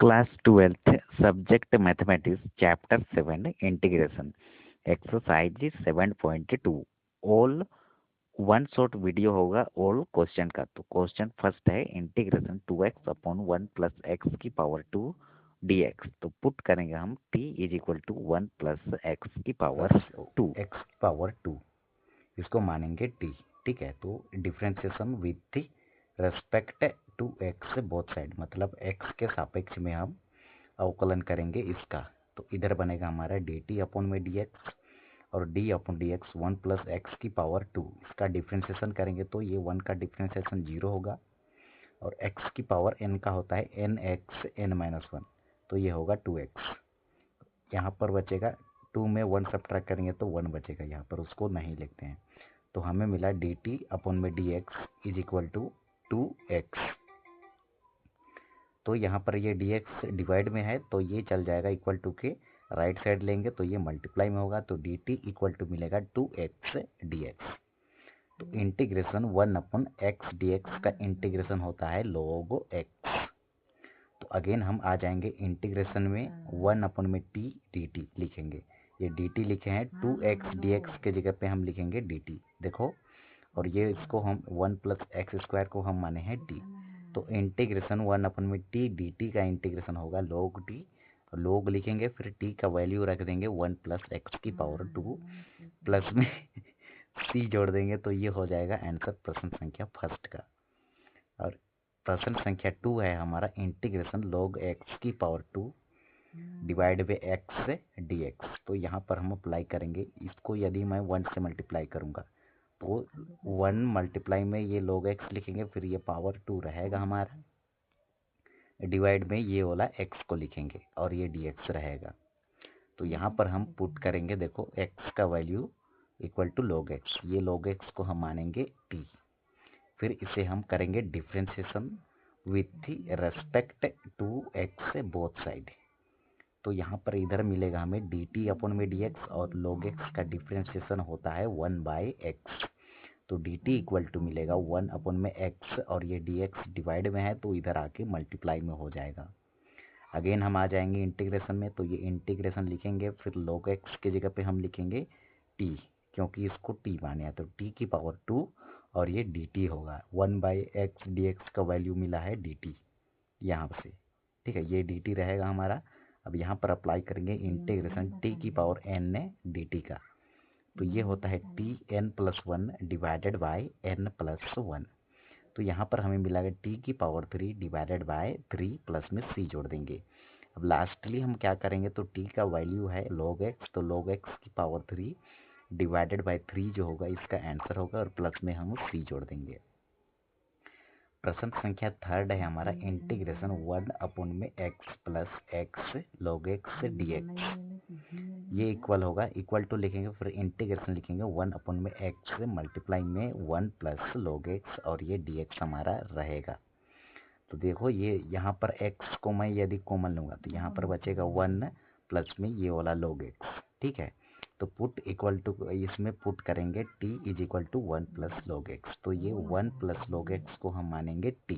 Class 12th Subject Mathematics Chapter 7 Integration Exercise 7.2 All one short video होगा all question का। तो question first है integration 2x upon 1 plus x की power 2 dx। तो put करेंगे हम t is equal to 1 plus x की power 2 इसको मानेंगे t। ठीक है, तो differentiation with respect to x both side, मतलब x के सापेक्ष में हम अवकलन करेंगे इसका। तो इधर बनेगा हमारा dt अपॉन में dx और d upon dx 1 plus x की पावर 2। इसका डिफ्रेंसिएशन करेंगे तो ये 1 का डिफ्रेंसिएशन 0 होगा और x की पावर n का होता है n x n माइनस 1, तो ये होगा 2x। यहाँ पर बचेगा 2 में 1 सब्ट्रैक्ट करेंगे तो 1 बचेगा, यहाँ पर उसको नहीं लिखते हैं। तो हमें मिला dt अपॉन में dx is equal to 2x। तो यहाँ पर ये dx डिवाइड में है तो ये चल जाएगा इक्वल टू के राइट साइड लेंगे तो ये मल्टीप्लाई में होगा, तो dt इक्वल टू मिलेगा 2x dx। तो इंटीग्रेशन 1 अपन x dx का इंटीग्रेशन होता है log x। तो अगेन हम आ जाएंगे इंटीग्रेशन में 1 अपन में t dt लिखेंगे। ये dt लिखे हैं, 2x dx के जगह पे हम लिखेंगे dt, देखो। और ये इसको हम 1 प्लस एक्स स्क्वायर को हम माने हैं t। तो इंटीग्रेशन 1 अपन में t dt का इंटीग्रेशन होगा log t। लोग लिखेंगे फिर t का वैल्यू रख देंगे 1 प्लस एक्स की पावर 2 प्लस में c जोड़ देंगे, तो ये हो जाएगा आंसर प्रश्न संख्या फर्स्ट का। और प्रश्न संख्या 2 है हमारा इंटीग्रेशन log x की power 2 divide by x dx। तो यहाँ पर हम अप्लाई करेंगे इसको। यदि मैं 1 से मल्टीप्लाई करूँगा तो 1 मल्टीप्लाई में ये log x लिखेंगे, फिर ये पावर 2 रहेगा हमारा, डिवाइड में ये वाला x को लिखेंगे और ये dx रहेगा। तो यहाँ पर हम पुट करेंगे, देखो x का value equal to log x, ये log x को हम मानेंगे t। फिर इसे हम करेंगे differentiation with respect to x both side. तो यहाँ पर इधर मिलेगा हमें dt अपॉन में dx और log x का डिफ्रेंसिएशन होता है 1 बाई x। तो dt इक्वल टू मिलेगा 1 अपॉन में x और ये dx डिवाइड में है तो इधर आके मल्टीप्लाई में हो जाएगा। अगेन हम आ जाएंगे इंटीग्रेशन में, तो ये इंटीग्रेशन लिखेंगे फिर log x के जगह पे हम लिखेंगे t, क्योंकि इसको t माने हैं, तो t की पावर 2 और ये dt होगा 1 बाई एक्स dx का वैल्यू मिला है dt यहाँ से। ठीक है, ये dt रहेगा हमारा। अब यहाँ पर अप्लाई करेंगे इंटीग्रेशन t की पावर n dt का, तो ये होता है t n plus 1 divided by n plus 1। तो यहाँ पर हमें मिला t की पावर 3 डिवाइडेड बाय 3 प्लस में c जोड़ देंगे। अब लास्टली हम क्या करेंगे, तो t का वैल्यू है log x, तो log x की पावर 3 डिवाइडेड बाय 3 जो होगा इसका आंसर होगा और प्लस में हम c जोड़ देंगे। प्रश्न संख्या थर्ड है हमारा इंटीग्रेशन 1 अपॉन में x plus x log x dx। ये इक्वल होगा, इक्वल टू लिखेंगे फिर इंटीग्रेशन लिखेंगे 1 अपॉन में x मल्टीप्लाई में 1 प्लस log x और ये dx हमारा रहेगा। तो देखो ये यहाँ पर x को मैं यदि कॉमन लूँगा तो यहाँ पर बचेगा 1 प्लस में ये वाला log x। ठीक है, तो पुट इक्वल टू इसमें पुट करेंगे t is equal to 1 plus log x, तो ये 1 प्लस log x को हम मानेंगे t।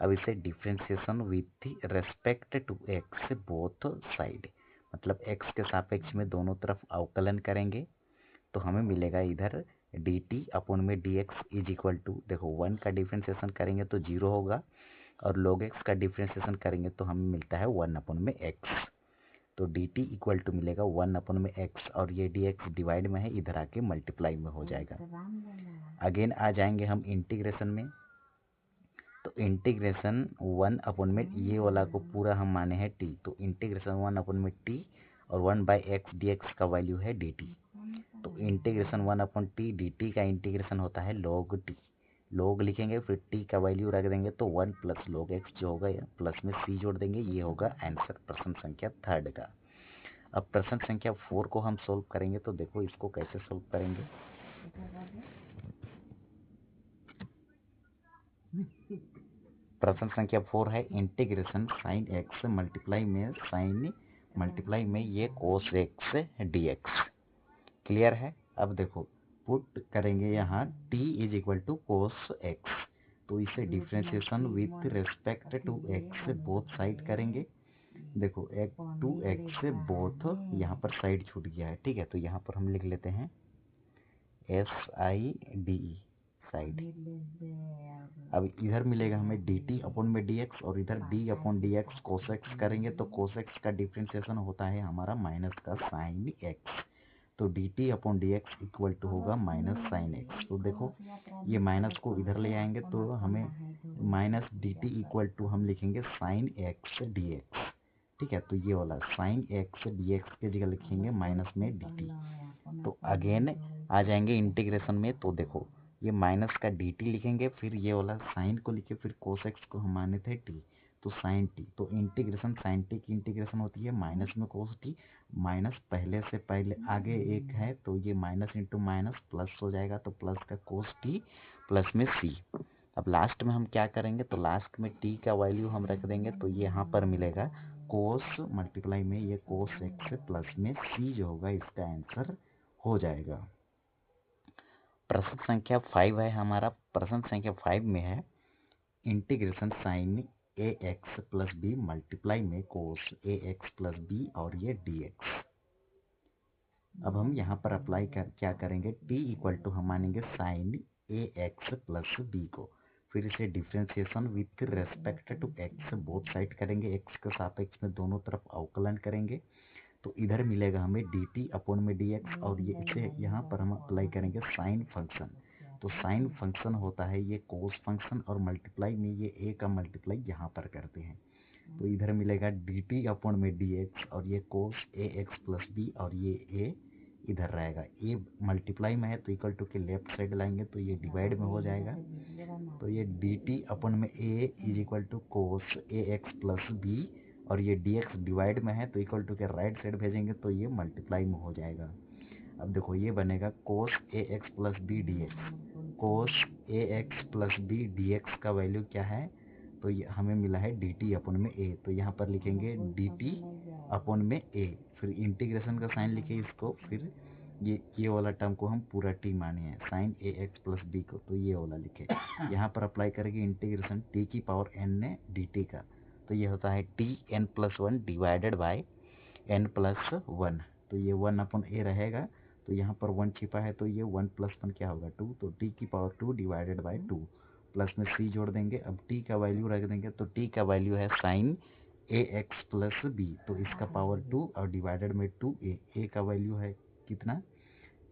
अब इसे differentiation with respect to x both side, मतलब x के सापेक्ष में दोनों तरफ अवकलन करेंगे तो हमें मिलेगा इधर dt अपॉन में dx इज इक्वल टू, देखो 1 का डिफ्रेंसिएशन करेंगे तो 0 होगा और log x का डिफ्रेंसिएशन करेंगे तो हमें मिलता है 1 अपॉन में x। तो dt इक्वल टू मिलेगा 1 अपन में x और ये dx डिवाइड में है, इधर आके मल्टीप्लाई में हो जाएगा। अगेन आ जाएंगे हम इंटीग्रेशन में, तो इंटीग्रेशन 1 अपन में ये वाला को पूरा हम माने हैं t, तो इंटीग्रेशन 1 अपन में t और 1 बाई एक्स dx का वैल्यू है dt। तो इंटीग्रेशन 1 अपन t dt का इंटीग्रेशन होता है log t। log लिखेंगे फिर t का वैल्यू रख देंगे तो 1 प्लस log x जो होगा प्लस में c जोड़ देंगे, ये होगा आंसर प्रश्न संख्या थर्ड का। अब प्रश्न संख्या 4 को हम सोल्व करेंगे, तो देखो इसको कैसे सोल्व करेंगे। प्रश्न संख्या 4 है इंटीग्रेशन साइन x मल्टीप्लाई में ये कोस x dx। क्लियर है। अब देखो पुट करेंगे यहाँ t is equal to cos x, तो इसे differentiation with respect to x both side करेंगे। देखो एक 2x से बोथ यहाँ पर साइड छूट गया है, ठीक है। तो यहाँ पर हम लिख लेते हैं SIDE साइड। अब इधर मिलेगा हमें dt अपॉन में dx और इधर d अपॉन dx कोसेक्स करेंगे तो कोसेक्स का डिफ्रेंशिएशन होता है हमारा माइनस का साइन x। तो dt upon dx equal to होगा माइनस साइन x। तो देखो ये माइनस को इधर ले आएंगे तो हमें माइनस dt इक्वल टू हम लिखेंगे साइन x dx, ठीक है। तो ये वाला साइन x dx के जगह लिखेंगे माइनस में dt। तो अगेन आ जाएंगे इंटीग्रेशन में, तो देखो ये माइनस का dt लिखेंगे, फिर ये वाला साइन को लिखे, फिर कोस एक्स को हम माने थे t, तो साइन t। तो इंटीग्रेशन साइन t की इंटीग्रेशन होती है माइनस में कोस t, माइनस पहले से पहले आगे एक है तो ये माइनस इंटू माइनस प्लस हो जाएगा, तो प्लस का कोस t प्लस में c। अब लास्ट में हम क्या करेंगे, तो लास्ट में t का वैल्यू हम रख देंगे, तो ये यहाँ पर मिलेगा कोस मल्टीप्लाई में ये कोस एक्स प्लस में c जो होगा इसका आंसर हो जाएगा। प्रश्न संख्या 5 है हमारा। प्रश्न संख्या 5 में है integration sine ax plus b multiply में कोस ax प्लस बी और ये dx। अब हम यहाँ पर अप्लाई क्या करेंगे, t इक्वल टू हम मानेंगे साइन ax प्लस बी को, फिर इसे differentiation with respect to x both side करेंगे, x के सापेक्ष में दोनों तरफ अवकलन करेंगे। तो इधर मिलेगा हमें dt अपॉन में dx और ये इसे यहाँ पर हम अप्लाई करेंगे साइन फंक्शन। तो साइन फंक्शन होता है ये कोस फंक्शन और मल्टीप्लाई में ये a का मल्टीप्लाई यहाँ पर करते हैं। तो इधर मिलेगा dt अपॉन में dx और ये कोस ax प्लस बी और ये a इधर रहेगा, a मल्टीप्लाई में है तो इक्वल टू के लेफ्ट साइड लाएंगे तो ये डिवाइड में हो जाएगा। तो ये dt अपॉन में a is equal to cos ax plus b और ये dx डिवाइड में है तो इक्वल टू के राइट साइड भेजेंगे तो ये मल्टीप्लाई में हो जाएगा। अब देखो ये बनेगा कोस ax प्लस बी dx। कोस ax प्लस बी dx का वैल्यू क्या है, तो ये हमें मिला है dt अपॉन में a, तो यहाँ पर लिखेंगे dt अपॉन में a, फिर इंटीग्रेशन का साइन लिखे इसको, फिर ये वाला टर्म को हम पूरा t माने हैं साइन ax प्लस बी को, तो ये वाला लिखे। यहाँ पर अप्लाई करेंगे इंटीग्रेशन t की पावर n ने dt का, तो ये होता है t n plus one divided by n plus one. तो ये 1 अपॉन ए रहेगा, तो यहाँ पर 1 छिपा है तो ये 1 प्लस 1 क्या होगा 2, तो टी की पावर 2 डिवाइडेड बाई 2 प्लस में c जोड़ देंगे। अब t का वैल्यू रख देंगे, तो t का वैल्यू है साइन ए एक्स प्लस बी, तो इसका पावर 2 और डिवाइडेड में 2a। a का वैल्यू है कितना,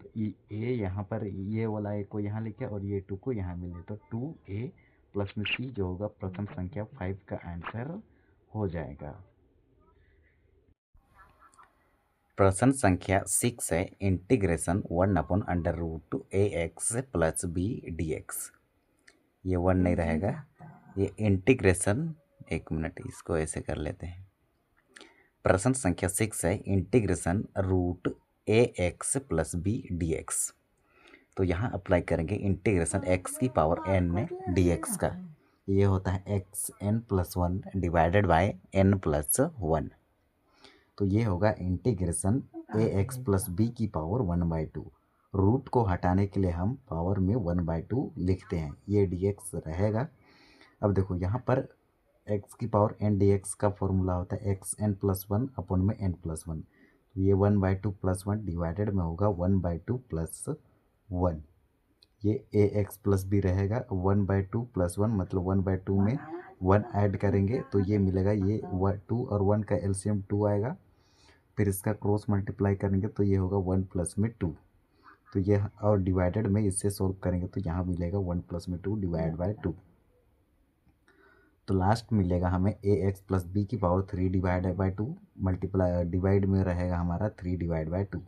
तो a यहाँ पर ये वाला a को यहाँ लिखे और ये 2 को यहाँ मिले, तो 2a प्लस में c जो होगा प्रथम संख्या 5 का आंसर हो जाएगा। प्रश्न संख्या 6 है integration 1 upon under root A x plus B D X. ये 1 नहीं रहेगा, ये इंटीग्रेशन, एक मिनट इसको ऐसे कर लेते हैं। प्रश्न संख्या 6 है integration root A x plus B D x. तो यहाँ अप्लाई करेंगे इंटीग्रेशन x की पावर n में dx का, ये होता है X N plus 1 divided by n plus 1। तो ये होगा integration A x plus B की पावर 1/2। रूट को हटाने के लिए हम पावर में 1/2 लिखते हैं, ये dx रहेगा। अब देखो यहाँ पर x की पावर n dx का फॉर्मूला होता है एक्स एन प्लस 1 अपॉन में n प्लस 1। तो ये 1/2 प्लस 1 डिवाइडेड में होगा 1/2 प्लस 1। ये ए एक्स प्लस बी रहेगा 1/2 प्लस 1, मतलब 1/2 में 1 ऐड करेंगे तो ये मिलेगा, ये 2 और 1 का एलसीएम 2 आएगा, फिर इसका क्रॉस मल्टीप्लाई करेंगे तो ये होगा 1 प्लस में 2। तो ये और डिवाइडेड में इससे सॉल्व करेंगे तो यहाँ मिलेगा 1 प्लस में 2 डिवाइड बाय 2। तो लास्ट मिलेगा हमें ए एक्स प्लस बी की power 3 divide by 2 multiply divide में रहेगा हमारा 3 डिवाइड बाई 2।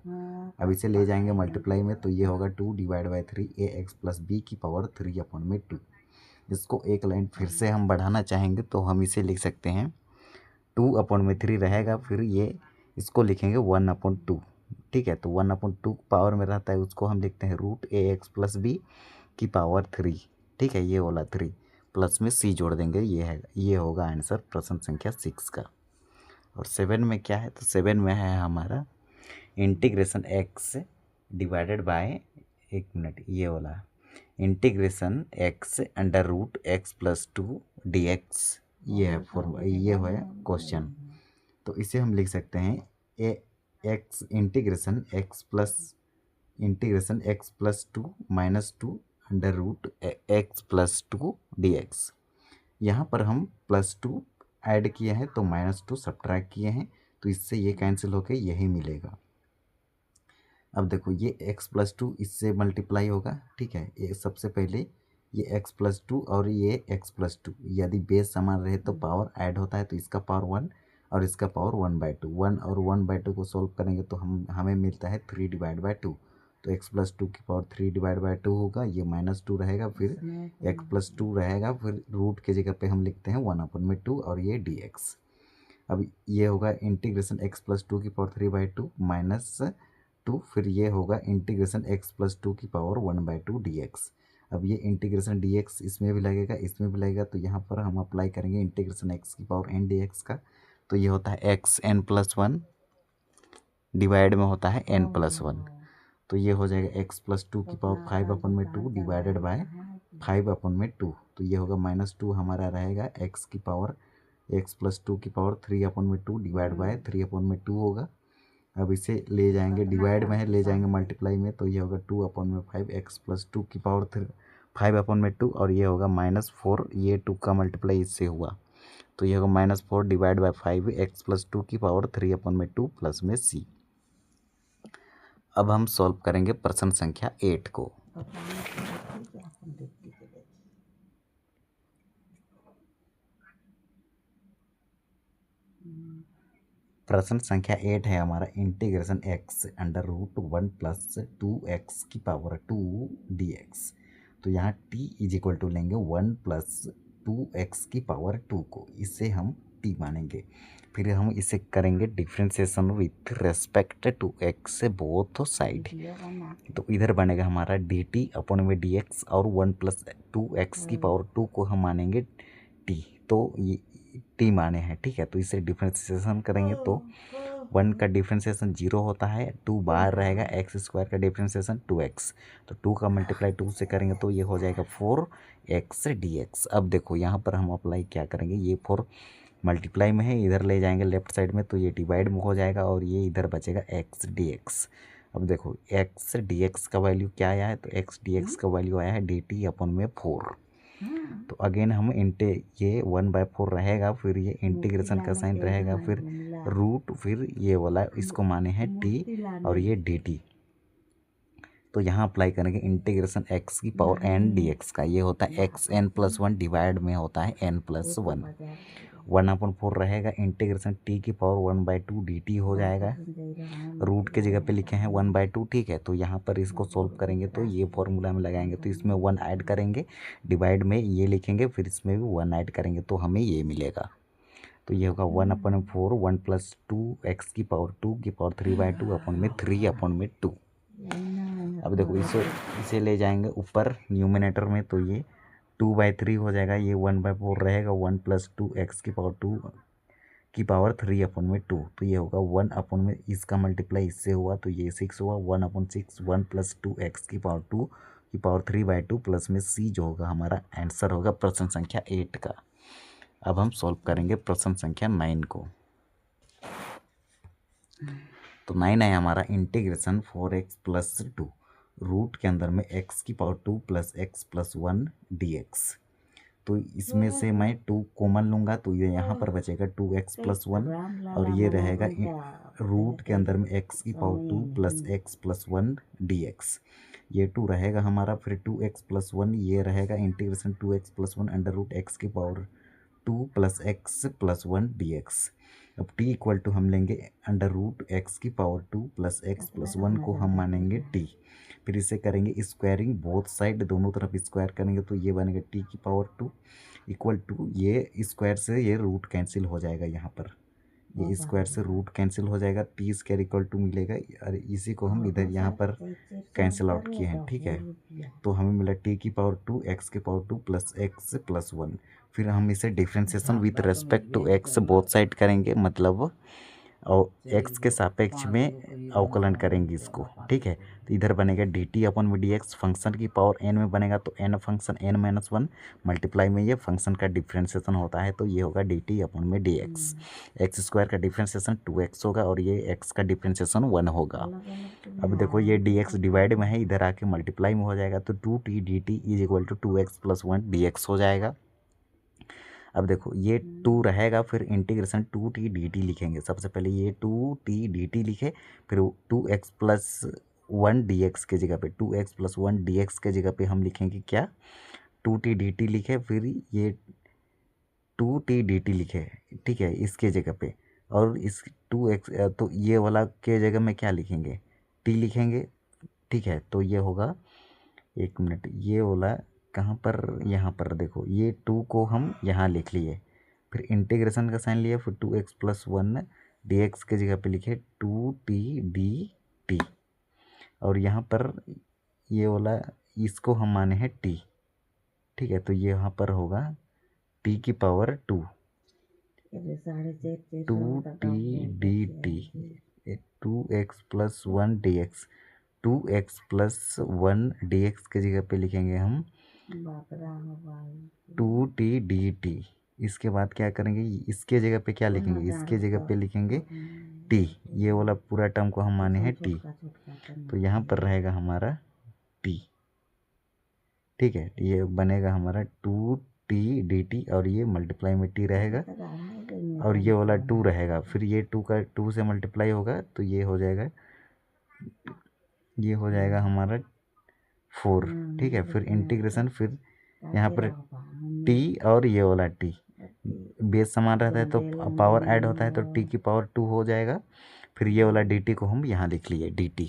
अब इसे ले जाएंगे मल्टीप्लाई में तो ये होगा 2 divide by 3 a x plus B की पावर 3 अपॉन में 2। इसको एक लाइन फिर से हम बढ़ाना चाहेंगे तो हम इसे लिख सकते हैं 2 अपॉन में 3 रहेगा, फिर ये इसको लिखेंगे 1 अपॉन 2, ठीक है। तो 1 अपॉन 2 पावर में रहता है उसको हम लिखते हैं root A x plus B की पावर 3, ठीक है, ये वाला 3 प्लस में c जोड़ देंगे, ये होगा आंसर प्रश्न संख्या 6 का। और 7 में क्या है, तो 7 में है हमारा इंटीग्रेशन x डिवाइडेड बाय, एक मिनट ये वाला integration x under root x plus 2 dx, ये है क्वेश्चन। तो इसे हम लिख सकते हैं x integration x plus 2 minus 2 under root x plus 2 dx। यहाँ पर हम प्लस 2 ऐड किए हैं तो माइनस 2 सब्ट्रैक्ट किए हैं, तो इससे ये कैंसिल होकर यही मिलेगा। अब देखो ये x प्लस 2 इससे मल्टीप्लाई होगा, ठीक है। ये सबसे पहले ये x प्लस 2 और ये x प्लस 2, यदि बेस समान रहे तो पावर ऐड होता है, तो इसका पावर 1 और इसका पावर 1/2। 1 और 1/2 को सोल्व करेंगे तो हमें मिलता है 3/2। तो x प्लस 2 की पावर 3/2 होगा, ये माइनस 2 रहेगा, फिर x प्लस 2 रहेगा, फिर रूट के जगह पे हम लिखते हैं 1/2 और ये dx। अब ये होगा इंटीग्रेशन x प्लस 2 की पावर 3/2 माइनस 2, फिर ये होगा इंटीग्रेशन x प्लस 2 की पावर 1/2 dx। अब ये इंटीग्रेशन dx इसमें भी लगेगा, इसमें भी लगेगा, तो यहाँ पर हम अप्लाई करेंगे इंटीग्रेशन x की पावर n dx का। तो ये होता है xn+1 डिवाइड में होता है n+1, तो ये हो जाएगा x प्लस 2 की पावर 5/2 डिवाइडेड बाय 5/2। तो ये होगा -2 हमारा रहेगा x की पावर x प्लस 2 की पावर 3/2 डिवाइड बाय 3/2 होगा। अब इसे ले जाएंगे, डिवाइड में है, ले जाएंगे मल्टीप्लाई में, तो ये होगा 2/5 x प्लस 2 की पावर 5/2 और ये होगा -4, ये 2 का मल्टीप्लाई इससे हुआ, तो ये होगा -4 डिवाइड बाय 5 x प्लस 2 की पावर 3/2 प्लस में c। अब हम सॉल्व करेंगे प्रश्न संख्या 8 को। प्रश्न संख्या 8 है हमारा, integration x under root 1 plus 2x की पावर 2 dx। तो यहाँ t इज इक्वल टू लेंगे 1 प्लस 2x की पावर 2 को, इससे हम t मानेंगे। फिर हम इसे करेंगे differentiation with respect to x both side. तो इधर बनेगा हमारा dt अपॉन में dx और 1 प्लस 2x की पावर 2 को हम मानेंगे t, तो ये t माने हैं, ठीक है। तो इसे डिफ्रेंसिएशन करेंगे तो 1 का डिफ्रेंसिएशन 0 होता है, 2 बाहर रहेगा, x² का डिफ्रेंसिएशन 2x, तो 2 का मल्टीप्लाई 2 से करेंगे तो ये हो जाएगा 4x dx। अब देखो यहाँ पर हम अप्लाई क्या करेंगे, ये 4 मल्टीप्लाई में है, इधर ले जाएंगे लेफ्ट साइड में, तो ये डिवाइड में हो जाएगा और ये इधर बचेगा x dx। अब देखो x dx का वैल्यू क्या आया है, तो x dx का वैल्यू आया है dt अपॉन में 4। तो अगेन हम ये 1/4 रहेगा, फिर ये इंटीग्रेशन का साइन रहेगा, फिर रूट, फिर ये वाला इसको माने हैं t और ये dt। तो यहाँ अप्लाई करेंगे इंटीग्रेशन x की पावर n dx का, ये होता है xn+1 डिवाइड में होता है n+1। 1/4 रहेगा, इंटीग्रेशन t की पावर 1/2 dt हो जाएगा, रूट के जगह पे लिखे हैं 1/2, ठीक है। तो यहाँ पर इसको सोल्व करेंगे तो ये फॉर्मूला में लगाएंगे, तो इसमें 1 ऐड करेंगे, डिवाइड में ये लिखेंगे, फिर इसमें भी 1 ऐड करेंगे तो हमें ये मिलेगा। तो ये होगा 1/4 1 प्लस 2x की पावर 2 की पावर 3/2 अपॉन में 3/2। अब देखो इसे ले जाएंगे ऊपर न्यूमिनेटर में, तो ये 2/3 हो जाएगा, ये 1/4 रहेगा, 1 प्लस 2x की पावर 2 की पावर 3/2। तो ये होगा 1 में इसका मल्टीप्लाई इससे हुआ, तो ये 6 हुआ, 1/6 1 प्लस 2x की पावर 2 की पावर 3/2 प्लस में c, जो होगा हमारा आंसर होगा प्रश्न संख्या 8 का। अब हम सॉल्व करेंगे प्रश्न संख्या 9 को। तो 9 है हमारा, इंटीग्रेशन 4x प्लस 2 रूट के अंदर में x की power 2 plus x plus 1 dx। तो इसमें से मैं 2 कॉमन लूँगा, तो ये यहाँ पर बचेगा 2x प्लस 1 और ये रहेगा रूट के अंदर में x की power 2 plus x plus 1 dx। ये 2 रहेगा हमारा, फिर 2x प्लस 1 ये रहेगा integration 2x plus 1 under root x की power 2 plus x plus 1 dx। अब t इक्वल टू हम लेंगे अंडर रूट x की पावर 2 प्लस x प्लस 1 को हम मानेंगे t, फिर इसे करेंगे स्क्वायरिंग, बोथ साइड दोनों तरफ स्क्वायर करेंगे, तो ये बनेगा t की पावर 2 इक्वल टू, ये स्क्वायर से ये रूट कैंसिल हो जाएगा, यहाँ पर ये स्क्वायर से रूट कैंसिल हो जाएगा, t स्क्वायर इक्वल टू मिलेगा, और इसी को हम इधर यहाँ पर कैंसिल आउट किए हैं, ठीक है। तो हमें मिला t की पावर 2 x की पावर 2 प्लस x प्लस 1। फिर हम इसे differentiation with respect to x both side करेंगे, मतलब और एक्स के सापेक्ष में अवकलन करेंगे इसको, ठीक है। तो इधर बनेगा डी टी अपन में डी एक्स, फंक्शन की पावर एन में बनेगा तो n function n minus one multiply में ये फंक्शन का डिफ्रेंसिएशन होता है तो ये होगा डी टी अपन में डी एक्स। एक्स स्क्वायर का डिफ्रेंसिएशन 2x होगा और ये एक्स का डिफ्रेंसिएशन 1 होगा। अब देखो ये डी एक्स डिवाइड में है, इधर आके मल्टीप्लाई में हो जाएगा तो 2t d T is equal to 2x plus 1 d x हो जाएगा। अब देखो ये 2 रहेगा, फिर इंटीग्रेशन 2t dt लिखेंगे। सबसे पहले ये 2t dt लिखे, फिर 2x प्लस 1 dx के जगह पे 2x प्लस 1 dx के जगह पे हम लिखेंगे क्या, 2t dt लिखे, फिर ये 2t dt लिखे, ठीक है, इसके जगह पे। और इस 2x तो ये वाला के जगह में क्या लिखेंगे, t लिखेंगे, ठीक है। तो ये होगा, एक मिनट, ये वाला कहाँ पर, यहाँ पर देखो ये 2 को हम यहाँ लिख लिए, फिर इंटीग्रेशन का साइन लिए, फिर 2x प्लस 1 dx के जगह पे लिखे 2t dt, और यहाँ पर ये वाला इसको हम माने हैं t, ठीक है। तो ये यहाँ पर होगा t की power 2 2t dt 2x plus 1 dx, 2x plus 1 dx के जगह पे लिखेंगे हम 2t dt। इसके बाद क्या करेंगे, इसके जगह पे क्या लिखेंगे, इसके जगह पे लिखेंगे t, ये वाला पूरा टर्म को हम माने हैं t, तो यहाँ पर रहेगा हमारा t, ठीक है। ये बनेगा हमारा 2t dt और ये मल्टीप्लाई में t रहेगा और ये वाला 2 रहेगा, फिर ये 2 का 2 से मल्टीप्लाई होगा तो ये हो जाएगा, ये हो जाएगा हमारा 4, ठीक है। फिर इंटीग्रेशन, फिर यहाँ पर t और ये वाला t बेस समान रहता है तो पावर ऐड होता है तो t की पावर 2 हो जाएगा, फिर ये वाला dt को हम यहाँ लिख लिए dt,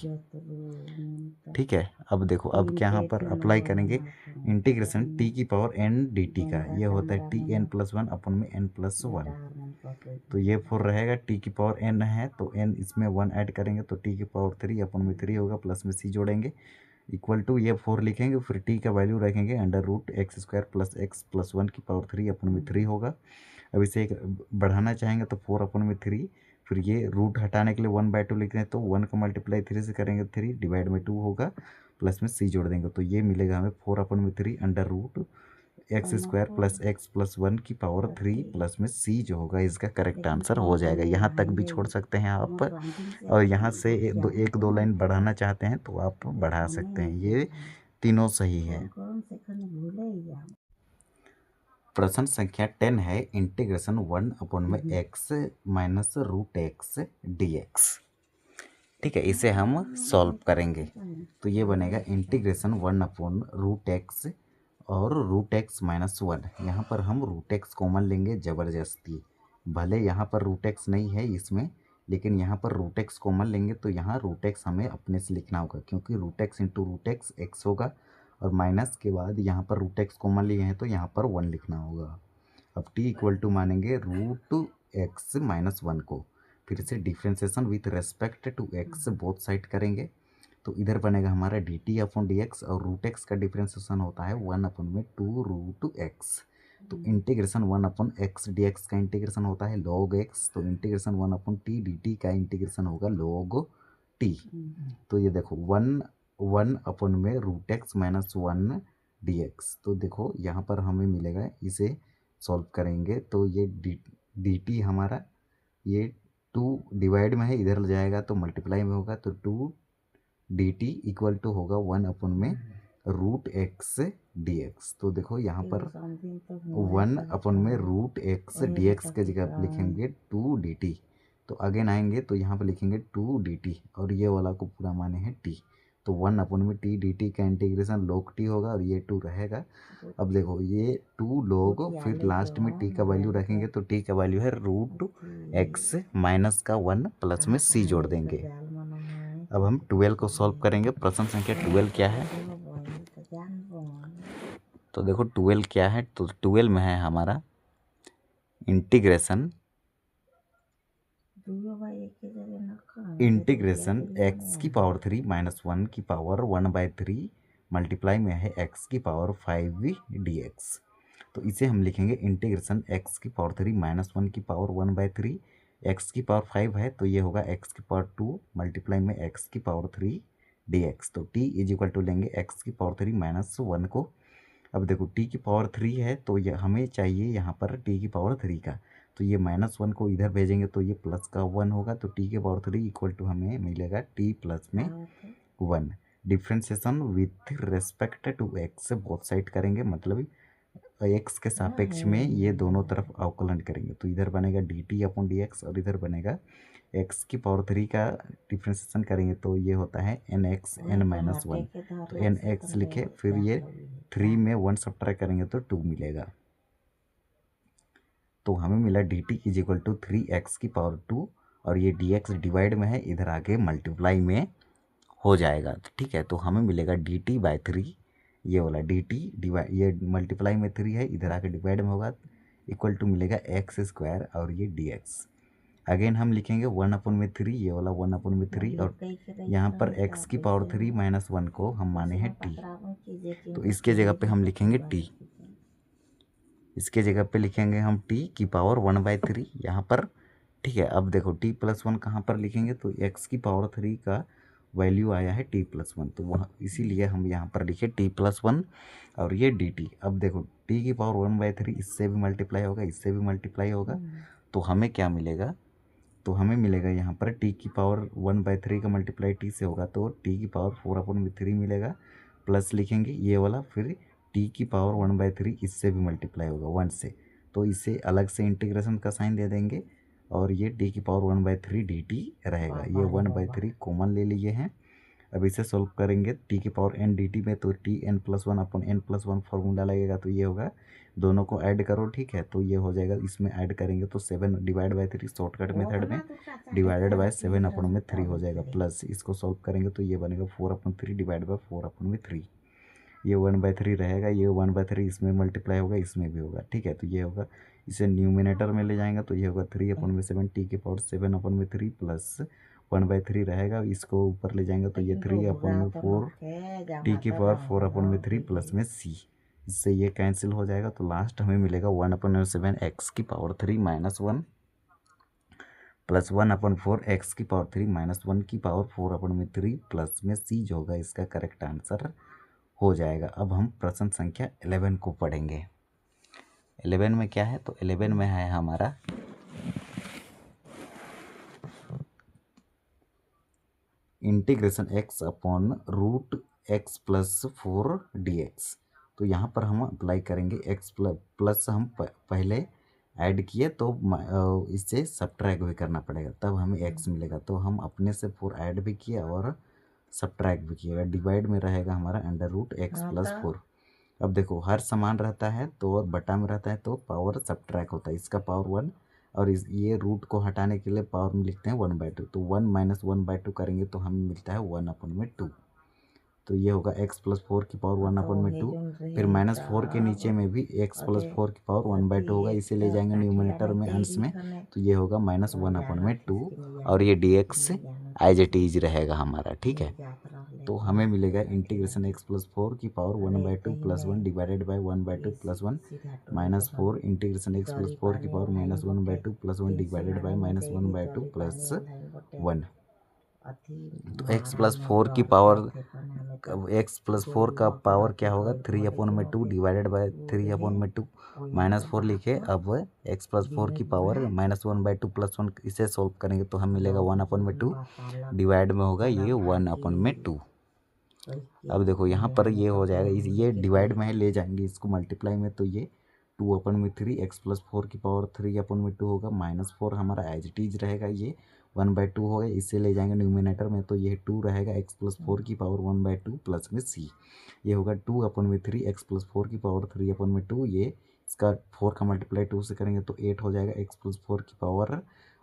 ठीक है। अब देखो अब क्या यहाँ पर अप्लाई करेंगे इंटीग्रेशन t की पावर n dt का, ये होता है t n प्लस 1 अपन में n प्लस 1, तो ये 4 रहेगा, t की पावर n है तो n इसमें 1 ऐड करेंगे तो t की पावर 3 अपन में 3 होगा, प्लस में c जोड़ेंगे इक्वल टू ये 4 लिखेंगे, फिर t का वैल्यू रखेंगे under root x square plus x plus 1 की पावर 3 अपन में 3 होगा। अब इसे एक बढ़ाना चाहेंगे तो 4 अपन में 3, फिर ये रूट हटाने के लिए 1/2 लिख रहे हैं तो 1 का मल्टीप्लाई 3 से करेंगे 3 डिवाइड में 2 होगा, प्लस में c जोड़ देंगे तो ये मिलेगा हमें 4 अपन में 3 under root x square plus x plus 1 की पावर 3 प्लस में c जो होगा इसका करेक्ट आंसर हो जाएगा। यहाँ तक भी छोड़ सकते हैं आप, और यहाँ से एक दो लाइन बढ़ाना चाहते हैं तो आप बढ़ा सकते हैं, ये तीनों सही है। प्रश्न संख्या 10 है, इंटीग्रेशन 1 अपन में x minus root x D x, ठीक है। इसे हम सॉल्व करेंगे तो ये बनेगा इंटीग्रेशन 1 अपन रूट एक्स और रूट एक्स माइनस 1, यहाँ पर हम रूट एक्स कॉमन लेंगे ज़बरदस्ती, भले यहाँ पर रूट एक्स नहीं है इसमें, लेकिन यहाँ पर रूट एक्स कॉमन लेंगे तो यहाँ रूट एक्स हमें अपने से लिखना होगा, क्योंकि root x into root x x होगा, और माइनस के बाद यहाँ पर रूट एक्स कॉमन लिए हैं तो यहाँ पर 1 लिखना होगा। अब t इक्वल टू मानेंगे रूट एक्स माइनस 1 को, फिर से differentiation with respect to x both side करेंगे तो इधर बनेगा हमारा d t upon d x, और रूट एक्स का डिफ्रेंसिएशन होता है 1 अपन में 2 रूट एक्स, तो integration 1 upon x D x का इंटीग्रेशन होता है log एक्स, तो integration 1 upon t d t का इंटीग्रेशन होगा log टी। तो ये देखो 1 अपन में root x minus 1 d x, तो देखो यहाँ पर हमें मिलेगा, इसे सॉल्व करेंगे तो ये डी टी हमारा ये 2 डिवाइड में है, इधर ले जाएगा तो मल्टीप्लाई में होगा, तो 2 डी टी इक्वल टू होगा 1 अपन में रूट एक्स डी एक्स। तो देखो यहाँ पर 1 अपन में रूट एक्स डी एक्स के जगह लिखेंगे 2 डी टी, तो अगेन आएंगे तो यहाँ पर लिखेंगे 2 डी टी और ये वाला को पूरा माने हैं टी, तो 1 अपन में टी डी टी का इंटीग्रेशन log टी होगा और ये 2 रहेगा। अब देखो ये 2 log, फिर लास्ट में टी का वैल्यू रखेंगे तो टी का वैल्यू है रूट एक्स माइनस का 1 प्लस में सी जोड़ देंगे। अब हम 12 को सॉल्व करेंगे। प्रश्न संख्या 12 क्या है, तो देखो 12 क्या है, तो 12 में है हमारा इंटीग्रेशन एक्स की पावर 3 माइनस 1 की पावर 1/3 मल्टीप्लाई में है एक्स की पावर 5 डी एक्स, तो इसे हम लिखेंगे इंटीग्रेशन एक्स की पावर 3 माइनस 1 की पावर 1/3 एक्स की पावर 5 है तो ये होगा एक्स की पावर 2 मल्टीप्लाई में एक्स की पावर 3 dx। तो t इज इक्वल टू लेंगे एक्स की पावर 3 माइनस 1 को। अब देखो t की पावर 3 है तो ये हमें चाहिए यहाँ पर t की पावर 3 का, तो ये -1 को इधर भेजेंगे तो ये प्लस का 1 होगा, तो t की पावर 3 इक्वल टू हमें मिलेगा t प्लस में 1। Differentiation with respect to x both side करेंगे, मतलब एक्स के सापेक्ष में ये दोनों तरफ अवकलन करेंगे, तो इधर बनेगा dt अपॉन dx और इधर बनेगा एक्स की पावर 3 का डिफ्रेंसिएशन करेंगे तो ये होता है एन एक्स एन माइनस 1, तो एन एक्स लिखे, फिर ये 3 में 1 सब्ट्रैक्ट करेंगे तो 2 मिलेगा। तो हमें मिला dt is equal to 3x की पावर 2 और ये dx डिवाइड में है, इधर आके मल्टीप्लाई में हो जाएगा। ठीक है, तो हमें मिलेगा dt बाय 3, ये वाला dt डिवाइड, ये मल्टीप्लाई में 3 है, इधर आके डिवाइड में होगा, इक्वल टू मिलेगा एक्स स्क्वायर और ये dx। अगेन हम लिखेंगे 1/3, ये वाला 1/3 और यहाँ पर x की पावर 3 माइनस 1 को हम माने हैं t, तो इसके जगह पे हम लिखेंगे t, इसके जगह पे लिखेंगे हम t की पावर 1/3 यहाँ पर। ठीक है, अब देखो t प्लस 1 कहाँ पर लिखेंगे, तो x की पावर 3 का वैल्यू आया है t प्लस 1, तो वहाँ इसीलिए हम यहाँ पर लिखे t प्लस 1 और ये dt। अब देखो t की पावर 1/3 इससे भी मल्टीप्लाई होगा, इससे भी मल्टीप्लाई होगा, तो हमें क्या मिलेगा, तो हमें मिलेगा यहाँ पर t की पावर 1/3 का मल्टीप्लाई t से होगा तो t की पावर 4/3 मिलेगा, प्लस लिखेंगे ये वाला, फिर t की पावर 1/3 इससे भी मल्टीप्लाई होगा 1 से, तो इसे अलग से इंटीग्रेशन का साइन दे देंगे और ये t की पावर 1/3 dt रहेगा। ये 1/3 कॉमन ले लिए हैं। अब इसे सोल्व करेंगे t की पावर n dt में, तो t n plus 1 upon n plus 1 formula लगेगा, तो ये होगा, दोनों को ऐड करो। ठीक है, तो ये हो जाएगा, इसमें ऐड करेंगे तो 7 डिवाइड बाय 3 शॉर्टकट मेथड में डिवाइडेड बाय 7/3 हो जाएगा, प्लस इसको सॉल्व करेंगे तो ये बनेगा 4/3 डिवाइड बाय 4/3, ये 1/3 रहेगा, ये 1/3 इसमें मल्टीप्लाई होगा, इसमें भी होगा। ठीक है, तो ये होगा, इसे न्यूमिनेटर में ले जाएंगे तो ये होगा 3/7 t की पावर 7/3 प्लस 1/3 रहेगा, इसको ऊपर ले जाएंगे तो ये 3/4 t की पावर 4/3 प्लस में c, इससे ये कैंसिल हो जाएगा, तो लास्ट हमें मिलेगा 1/7 x की पावर 3 माइनस 1 प्लस 1/4 x की पावर 3 माइनस 1 की पावर 4/3 प्लस में c जो होगा इसका करेक्ट आंसर हो जाएगा। अब हम प्रश्न संख्या 11 को पढ़ेंगे। 11 में क्या है, तो 11 में है हमारा integration x upon root x plus 4 dx। तो यहाँ पर हम अप्लाई करेंगे x प्लस हम पहले ऐड किए तो इससे सब्ट्रैक्ट भी करना पड़ेगा, तब हमें x मिलेगा, तो हम अपने से 4 ऐड भी किए और सब्ट्रैक्ट भी किएगा, डिवाइड में रहेगा हमारा अंडर रूट x प्लस 4। अब देखो हर समान रहता है तो बटा में रहता है तो पावर सब्ट्रैक्ट होता है, इसका पावर 1 और ये रूट को हटाने के लिए पावर में लिखते हैं 1/2, तो 1 माइनस 1/2 करेंगे तो हमें मिलता है 1/2, तो ये होगा x प्लस 4 की पावर 1/2, फिर -4 के नीचे में भी x प्लस 4 की पावर 1/2 होगा, इसे ले जाएंगे न्यूमिनेटर में अंश में, तो ये होगा -1/2 और ये dx एज इट इज रहेगा हमारा। ठीक है, तो हमें मिलेगा इंटीग्रेशन x प्लस 4 की power 1/2 plus 1 divided by 1/2 plus 1 -4 integration x plus 4 की power -1/2 plus 1 divided by -1/2 plus 1। तो x प्लस 4 की पावर, x प्लस 4 का पावर क्या होगा 3/2 डिवाइडेड बाय 3/2 -4 लिखे। अब x प्लस 4 की पावर -1/2 प्लस 1 इसे सॉल्व करेंगे तो हम मिलेगा 1/2 डिवाइड में होगा ये 1/2। अब देखो यहाँ पर ये हो जाएगा, ये डिवाइड में है, ले जाएंगे इसको मल्टीप्लाई में, तो ये 2/3 x प्लस 4 की पावर 3/2 होगा, -4 हमारा एज इट इज रहेगा, ये 1/2 होगा, इससे ले जाएंगे न्यूमिनेटर में तो ये 2 रहेगा, x प्लस 4 की पावर 1/2 प्लस में c, ये होगा 2/3 x प्लस 4 की पावर 3/2, ये इसका 4 का मल्टीप्लाई 2 से करेंगे तो 8 हो जाएगा, x प्लस 4 की पावर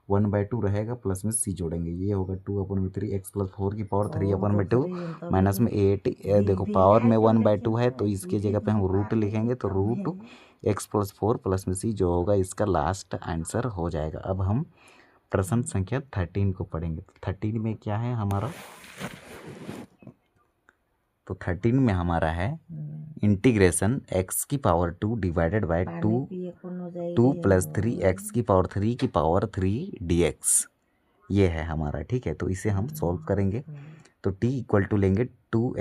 1/2 रहेगा, प्लस में c जोड़ेंगे, ये होगा 2/3 x प्लस 4 की पावर 3/2 माइनस में 8, देखो पावर में 1/2 है तो इसके जगह पे हम रूट लिखेंगे, तो रूट x प्लस 4 प्लस में c जो होगा इसका लास्ट आंसर हो जाएगा। अब हम प्रश्न संख्या 13 को पढ़ेंगे। 13 में क्या है हमारा, तो 13 में हमारा है इंटीग्रेशन x की power 2 divided by 2 plus 3 x की पावर 3 dx, ये है हमारा। ठीक है, तो इसे हम सॉल्व करेंगे तो t इक्वल टू लेंगे 2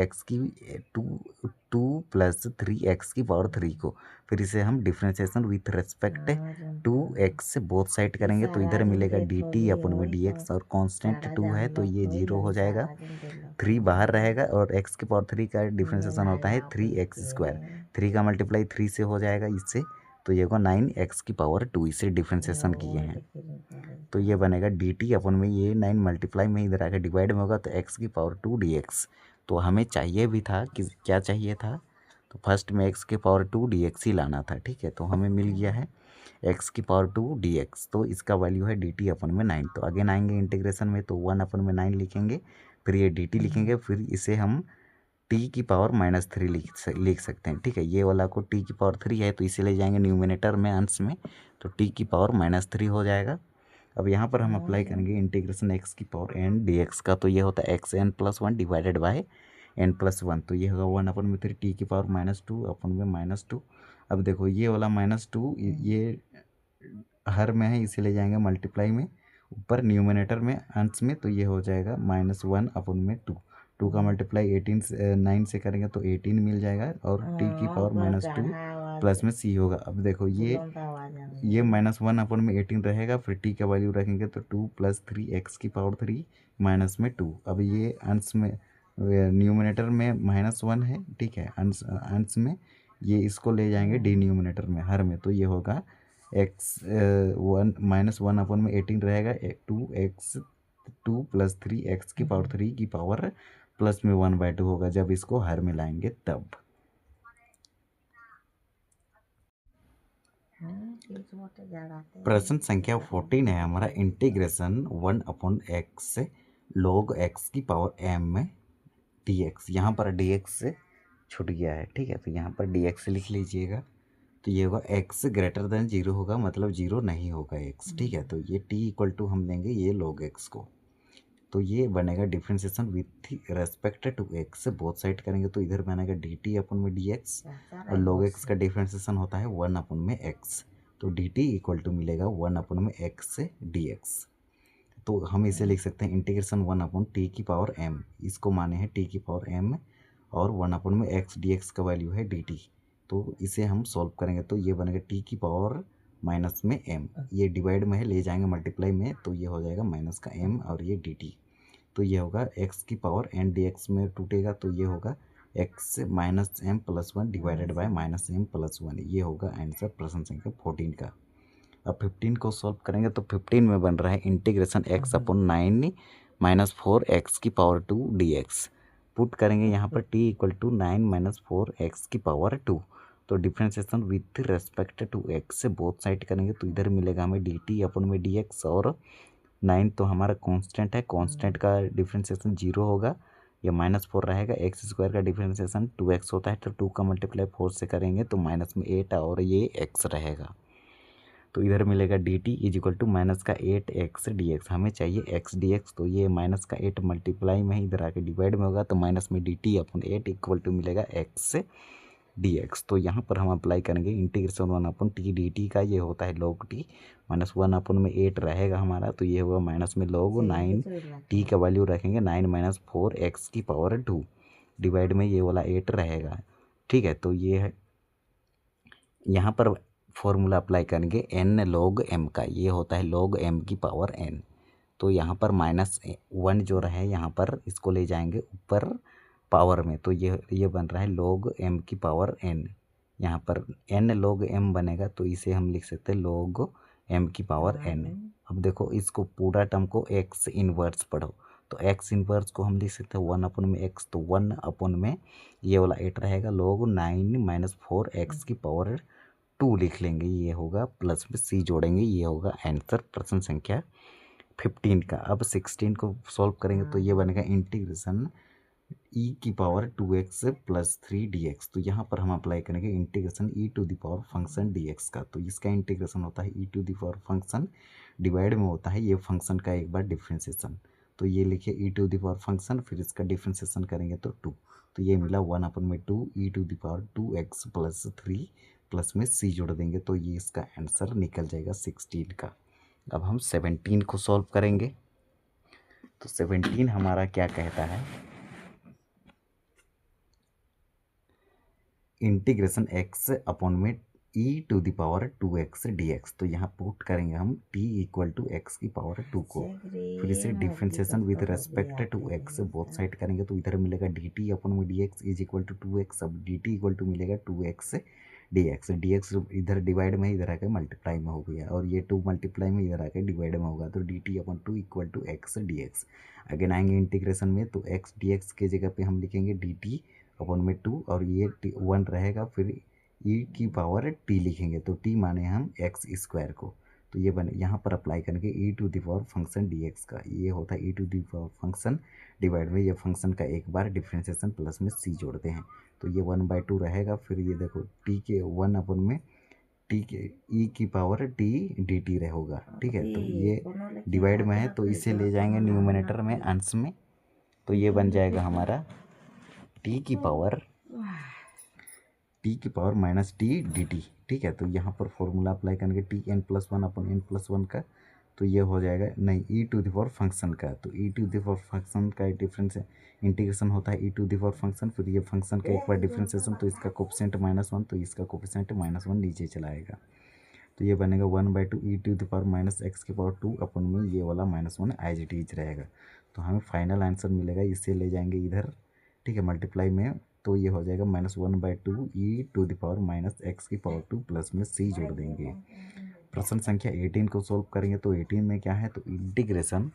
प्लस 3x की पावर 3 को, फिर इसे हम differentiation with respect to x से बोथ साइड करेंगे तो इधर मिलेगा dt अपन में dx, और कांस्टेंट 2 है तो ये 0 हो जाएगा, 3 बाहर रहेगा और x की पावर 3 का डिफ्रेंशिएशन होता है 3x², 3 का मल्टीप्लाई 3 से हो जाएगा इससे, तो ये होगा 9x की पावर 2, इसे डिफ्रेंशिएशन किए हैं तो ये बनेगा dt अपन में, ये 9 मल्टीप्लाई में इधर आकर डिवाइड में होगा तो x की पावर 2 dx। तो हमें चाहिए भी था कि क्या चाहिए था, तो फर्स्ट में x की पावर 2 dx ही लाना था। ठीक है, तो हमें मिल गया है x की पावर 2 dx, तो इसका वैल्यू है dt अपन में 9। तो अगेन आएंगे इंटीग्रेशन में तो 1 अपन में 9 लिखेंगे, फिर ये dt लिखेंगे, फिर इसे हम t की पावर -3 लिख सकते हैं। ठीक है, ये वाला को t की पावर 3 है तो इसे ले जाएंगे न्यूमिनेटर में अंश में, तो t की पावर -3 हो जाएगा। अब यहाँ पर हम अप्लाई करेंगे इंटीग्रेशन x की पावर n dx का, तो ये होता है xn+1 डिवाइडेड बाय n+1, तो ये होगा 1 अपन में 3 t की पावर -2 अपन में -2। अब देखो ये वाला -2 ये हर में है, इसे ले जाएंगे मल्टीप्लाई में ऊपर न्यूमिनेटर में अंश में, तो ये हो जाएगा -1 अपन में 2 का मल्टीप्लाई 9 से करेंगे तो 18 मिल जाएगा, और t की पावर -2 प्लस में c होगा। अब देखो ये -1 अपन में 18 रहेगा, फिर t का वैल्यू रखेंगे तो 2 प्लस 3 x की पावर 3 माइनस में 2। अब ये अंश में न्यूमिनेटर में -1 है, ठीक है, अंश में ये इसको ले जाएंगे डिन्यूमिनेटर में हर में, तो ये होगा -1 अपन में 18 रहेगा, 2 प्लस 3 x की पावर 3 की पावर प्लस में 1/2 होगा जब इसको हर में लाएंगे तब। प्रश्न संख्या 14 है हमारा, इंटीग्रेशन 1/x log x की पावर m dx, यहाँ पर dx छूट गया है। ठीक है, तो यहाँ पर dx लिख लीजिएगा, तो ये होगा x ग्रेटर देन 0 होगा, मतलब 0 नहीं होगा x। ठीक है, तो ये t इक्वल टू हम लेंगे ये log x को, तो ये बनेगा differentiation with respect to x, both side करेंगे तो इधर बनेगा dt अपन में dx, और log x का डिफ्रेंशिएशन होता है 1 अपन में x, तो dt इक्वल टू मिलेगा 1 अपन में x dx। तो हम इसे लिख सकते हैं इंटीग्रेशन 1 अपन t की पावर m, इसको माने हैं t की पावर m, और 1 अपन में x dx का वैल्यू है dt, तो इसे हम सॉल्व करेंगे तो ये बनेगा t की पावर माइनस में m, ये डिवाइड में है ले जाएंगे मल्टीप्लाई में, तो ये हो जाएगा माइनस का m और ये dt, तो ये होगा x की पावर n dx में टूटेगा तो ये होगा x -m+1 divided by -m+1, ये होगा आंसर प्रश्न संख्या 14 का। अब 15 को सॉल्व करेंगे तो 15 में बन रहा है इंटीग्रेशन x अपन 9 - 4x की पावर 2 dx, पुट करेंगे यहाँ पर t इक्वल टू 9 - 4x की पावर 2, तो differentiation with respect to x से बोथ साइड करेंगे तो इधर मिलेगा हमें dt अपन में dx, और 9 तो हमारा कांस्टेंट है, कांस्टेंट का डिफ्रेंशिएशन 0 होगा, या -4 रहेगा, x² का डिफ्रेंशिएशन 2x होता है, तो 2 का मल्टीप्लाई 4 से करेंगे तो माइनस में 8 और ये x रहेगा, तो इधर मिलेगा dt is equal to minus का 8x dx, हमें चाहिए x dx, तो ये माइनस का 8 मल्टीप्लाई में ही इधर आके डिवाइड में होगा, तो माइनस में dt अपन 8 इक्वल टू मिलेगा x dx। तो यहाँ पर हम अप्लाई करेंगे इंटीग्रेशन 1 अपन t dt का, ये होता है log t, -1 अपन में 8 रहेगा हमारा, तो ये होगा माइनस में log 9 t का वैल्यू रखेंगे 9 - 4x की पावर 2 डिवाइड में ये वाला 8 रहेगा। ठीक है, तो ये है यहाँ पर फॉर्मूला अप्लाई करेंगे n log m का, ये होता है log m की पावर n, तो यहाँ पर -1 जो रहे यहाँ पर इसको ले जाएंगे ऊपर पावर में, तो ये बन रहा है log m की पावर n, यहाँ पर n log m बनेगा तो इसे हम लिख सकते हैं log m की पावर n। अब देखो इसको पूरा टर्म को x इनवर्स पढ़ो, तो x इनवर्स को हम लिख सकते हैं 1 अपन में x, तो 1 अपन में ये वाला 8 रहेगा, log 9 - 4x की पावर 2 लिख लेंगे, ये होगा प्लस में c जोड़ेंगे, ये होगा आंसर प्रश्न संख्या 15 का। अब 16 को सॉल्व करेंगे तो ये बनेगा इंटीग्रेशन e की पावर 2x + 3 dx, तो यहाँ पर हम अप्लाई करेंगे integration e to the power function dx का, तो इसका इंटीग्रेशन होता है e to the power function divide में होता है ये फंक्शन का एक बार डिफ्रेंशिएशन, तो ये लिखिए ई टू द पावर फंक्शन, फिर इसका डिफ्रेंसिएशन करेंगे तो 2, तो ये मिला 1/2 E to the power 2x plus 3 plus में c जोड़ देंगे तो ये इसका आंसर निकल जाएगा 16 का। अब हम 17 को सॉल्व करेंगे। तो 17 हमारा क्या कहता है, इंटीग्रेशन x अपॉन में E to the power 2x dx। तो यहाँ पुट करेंगे हम t इक्वल टू एक्स की पावर 2 को, फिर इसे differentiation with respect to x both side करेंगे तो इधर मिलेगा dt अपॉन में dx is equal to 2x। अब dt इक्वल टू मिलेगा 2x dx, dx इधर डिवाइड में इधर आकर मल्टीप्लाई में हो गया, और ये 2 मल्टीप्लाई में इधर आकर डिवाइड में होगा, तो dt upon 2 equal to x dx। Again आएंगे इंटीग्रेशन में, तो x dx के जगह पे हम लिखेंगे dt अपॉन में 2, और ये 1 रहेगा, फिर e की पावर t लिखेंगे, तो t माने हम x स्क्वायर को, तो ये बने यहाँ पर अप्लाई करेंगे e to the power function dx का, ये होता है e to the power function divide में ये फंक्शन का एक बार डिफ्रेंसिएशन प्लस में c जोड़ते हैं, तो ये 1/2 रहेगा। फिर ये देखो t के 1 अपन में t के e की पावर t dt रहेगा, ठीक है। तो ये डिवाइड में है तो इसे ले जाएंगे न्यूमरेटर में, अंश में, तो ये बन जाएगा हमारा t की power minus T d T, ठीक है। तो यहाँ पर फॉर्मूला अप्लाई करेंगे tn+1 अपन n+1 का, तो ये हो जाएगा नहीं ई टू द पावर फंक्शन का, तो E to the power function का डिफरेंस इंटीग्रेशन होता है ई टू द पावर फंक्शन, फिर ये फंक्शन का एक बार डिफरेंशिएशन, तो इसका कोफिशिएंट -1, तो इसका कोफिशिएंट -1 नीचे चला आएगा, तो ये बनेगा 1/2 E to the power minus X की पावर 2 अपन में ये वाला -1 एज इट इज रहेगा। तो हमें फाइनल आंसर मिलेगा, इसे ले जाएंगे इधर, ठीक है, मल्टीप्लाई में, तो ये हो जाएगा -1/2 E to the power minus X की पावर 2 प्लस में c जोड़ देंगे। प्रश्न संख्या 18 को सॉल्व करेंगे, तो 18 में क्या है, तो इंटीग्रेशन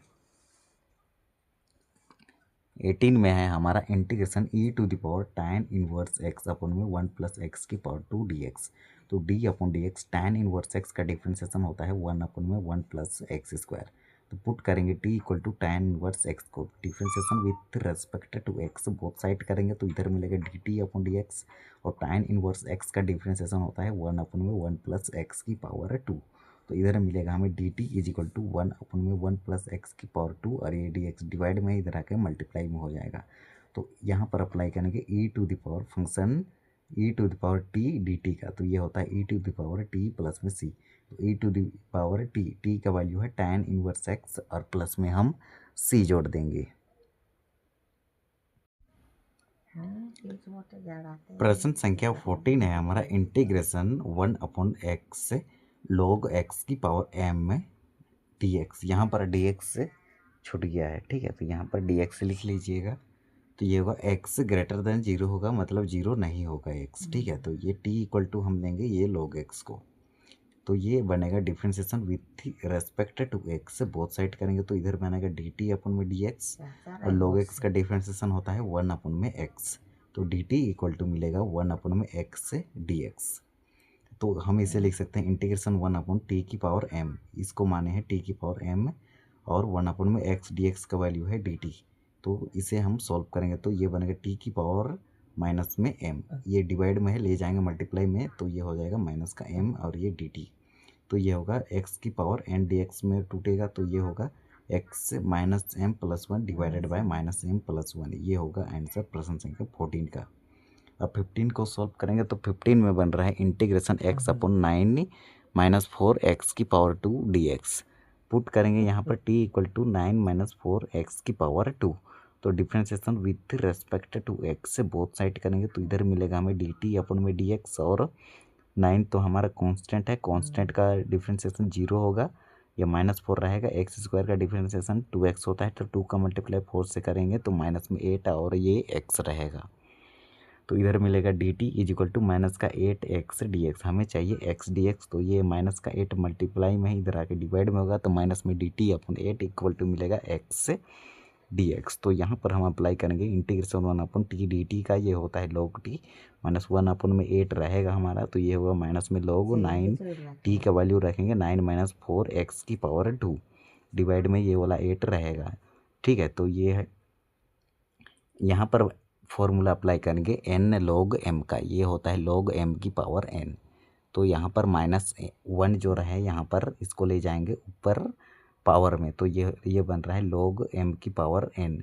18 में है हमारा integration E to the power tan inverse x upon में 1 प्लस एक्स की पावर 2 dx। तो d upon dx tan inverse x का डिफ्रेंसिएशन होता है 1 अपन में 1 प्लस एक्स स्क्वायर, तो पुट करेंगे t equal to tan inverse x को, differentiation with respect to x both side करेंगे तो इधर मिलेगा dt अपन dx, और tan इनवर्स x का डिफ्रेंसिएशन होता है 1 अपन में 1 प्लस एक्स की पावर 2, तो इधर मिलेगा हमें dt is equal to 1 upon में 1 प्लस एक्स की पावर 2, और ये dx डिवाइड में इधर आके मल्टीप्लाई में हो जाएगा। तो यहाँ पर अप्लाई करेंगे e to the power function e to the power t dt का, तो ये होता है e to the power t plus में c, तो e to the power t का वैल्यू है tan इनवर्स x, और प्लस में हम c जोड़ देंगे। प्रश्न संख्या 14 है हमारा, integration 1 upon x log x की पावर m dx, यहाँ पर dx छूट गया है, ठीक है, तो यहाँ पर dx लिख लीजिएगा, तो ये होगा x ग्रेटर देन 0 होगा, मतलब 0 नहीं होगा x, ठीक है। तो ये t इक्वल टू हम लेंगे ये log x को, तो ये बनेगा differentiation with respect to x both side करेंगे, तो इधर बनेगा dt अपन में dx, और log x का डिफ्रेंसिएशन होता है 1 अपन में x, तो dt इक्वल टू मिलेगा 1 अपन में x dx। तो हम इसे लिख सकते हैं इंटीग्रेशन 1 अपन t की पावर m, इसको माने हैं t की पावर m, और 1 अपन में x dx का वैल्यू है dt, तो इसे हम सॉल्व करेंगे तो ये बनेगा t की पावर माइनस में m, ये डिवाइड में है, ले जाएंगे मल्टीप्लाई में, तो ये हो जाएगा माइनस का m और ये dt, तो ये होगा x की पावर n dx में टूटेगा, तो ये होगा x minus m plus 1 divided bye minus m plus 1, ये होगा आंसर प्रश्न संख्या 14 का। अब 15 को सॉल्व करेंगे, तो 15 में बन रहा है integration x upon 9 minus 4 x की पावर 2 dx। पुट करेंगे यहाँ पर t equal to 9 minus 4 x की पावर 2, तो differentiation with respect to x से बोथ साइड करेंगे, तो इधर मिलेगा हमें dt अपन में dx, और 9 तो हमारा कांस्टेंट है, कांस्टेंट का डिफ्रेंसिएशन 0 होगा, या -4 रहेगा, एक्स स्क्वायर का डिफ्रेंसिएशन 2x होता है, तो 2 का मल्टीप्लाई 4 से करेंगे तो माइनस में 8 और ये x रहेगा, तो इधर मिलेगा dt is equal to minus का 8x dx, हमें चाहिए x dx, तो ये माइनस का 8 मल्टीप्लाई में ही इधर आके डिवाइड में होगा, तो माइनस में dt अपन 8 इक्वल टू मिलेगा x dx। तो यहाँ पर हम अप्लाई करेंगे इंटीग्रेशन 1 अपन t dt का, ये होता है log t, माइनस 1 अपन में 8 रहेगा हमारा, तो ये होगा माइनस में log 9 t का वैल्यू रखेंगे 9 माइनस 4 एक्स की पावर 2, डिवाइड में ये वाला 8 रहेगा, ठीक है। तो ये है यहाँ पर फॉर्मूला अप्लाई करेंगे n log m का, ये होता है log m की पावर n, तो यहाँ पर -1 जो रहे यहाँ पर इसको ले जाएंगे ऊपर, पावर में, तो ये बन रहा है log m की पावर n।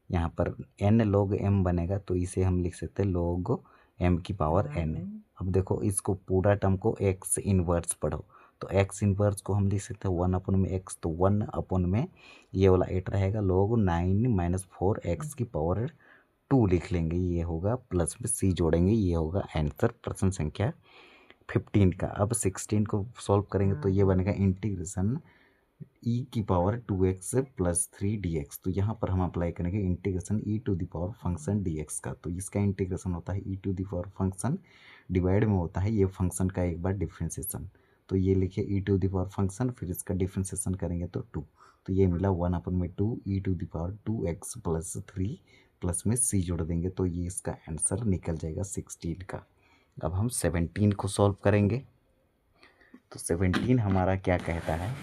यहाँ पर n log m बनेगा, तो इसे हम लिख सकते हैं log m की पावर n। अब देखो इसको पूरा टर्म को x इनवर्स पढ़ो, तो x इनवर्स को हम लिख सकते हैं 1/x, तो 1/में ये वाला 8 रहेगा, log 9 - 4x की पावर 2 लिख लेंगे, ये होगा प्लस में c जोड़ेंगे, ये होगा आंसर प्रश्न संख्या 15 का। अब 16 को सॉल्व करेंगे तो ये बनेगा इंटीग्रेशन e की पावर 2x + 3 dx। तो यहाँ पर हम अप्लाई करेंगे integration e to the power function dx का। तो इसका इंटीग्रेशन होता है e to the power function, divide में होता है ये फंक्शन का एक बार डिफ्रेंसिएशन। तो ये लिखिए e to the power function, फिर इसका डिफ्रेंसिएशन करेंगे तो 2, तो ये मिला 1/2 e to the power 2x + 3 plus में c जोड़ देंगे, तो ये इसका आंसर निकल जाएगा 16 का। अब हम 17 को सॉल्व करेंगे, तो 17 हमारा क्या कहता है,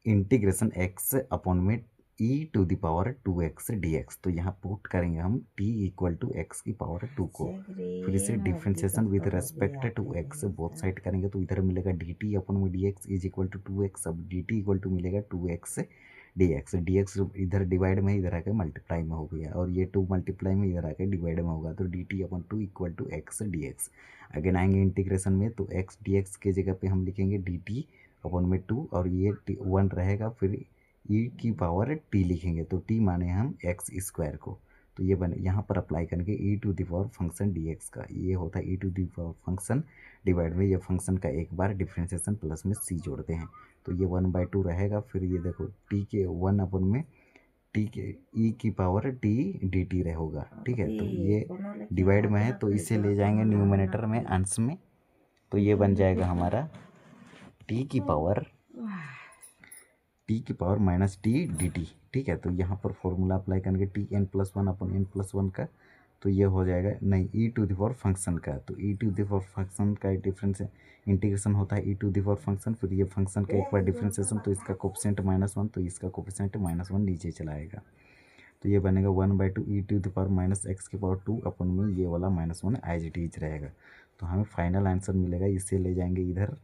इंटीग्रेशन x अपॉन में e to the power 2x dx। तो यहाँ पुट करेंगे हम t = x की पावर 2 को, फिर इसे differentiation with respect to x both side करेंगे, तो इधर मिलेगा dt अपॉन में dx = 2x। अब dt = मिलेगा 2x dx, dx इधर डिवाइड में इधर आके मल्टीप्लाई में हो गया, और ये 2 मल्टीप्लाई में इधर आके डिवाइड में होगा, तो dt/2 = x dx। अगेन आएंगे इंटीग्रेशन में, तो x dx के जगह पे हम लिखेंगे dt/2, और ये 1 रहेगा, फिर e की पावर t लिखेंगे, तो t माने हम x² को। तो ये बने, यहाँ पर अप्लाई करेंगे e to the power function dx का, ये होता है e to the power function divide में ये फंक्शन का एक बार डिफ्रेंसिएशन प्लस में c जोड़ते हैं, तो ये 1/2 रहेगा। फिर ये देखो t के 1 में t के e की पावर t dt रहेगा, ठीक है। तो ये डिवाइड में है, तो इसे ले जाएंगे न्यूमरेटर में, अंश में, तो ये बन जाएगा हमारा t की पावर -t dt, ठीक है। तो यहाँ पर फॉर्मूला अप्लाई करेंगे tn+1/n+1 का, तो ये हो जाएगा नहीं e to the power function का, तो e to the power function का डिफरेंस इंटीग्रेशन होता है e to the power function, फिर ये फंक्शन का एक बार डिफरेंशिएशन, तो इसका कोफिशिएंट -1, तो इसका कोफिशिएंट -1 नीचे चला आएगा, तो ये बनेगा 1/2 e to the power -x की पावर 2 अपन में ये वाला -1 एज इट इज रहेगा। तो हमें फाइनल आंसर मिलेगा, इसे ले जाएंगे इधर,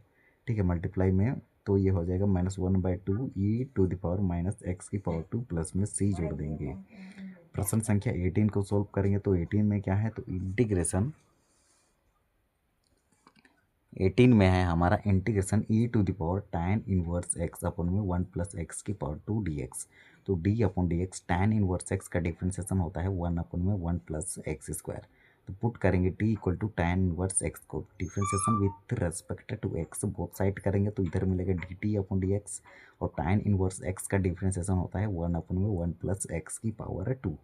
ठीक है, मल्टीप्लाई में, तो ये हो जाएगा -1/2 e to the power -x की पावर 2 प्लस में c जोड़ देंगे। प्रश्न संख्या 18 को सॉल्व करेंगे, तो 18 में क्या है, तो इंटीग्रेशन 18 में है हमारा integration e to the power tan inverse x upon में 1 + x की पावर 2 dx। तो d/dx tan इनवर्स x का डिफ्रेंसिएशन होता है 1/1 + x²। तो पुट करेंगे t = tan इनवर्स x को, differentiation with respect to x both side करेंगे, तो इधर मिलेगा dt/dx, और tan इनवर्स x का डिफ्रेंसिएशन होता है 1/1 + x की पावर 2।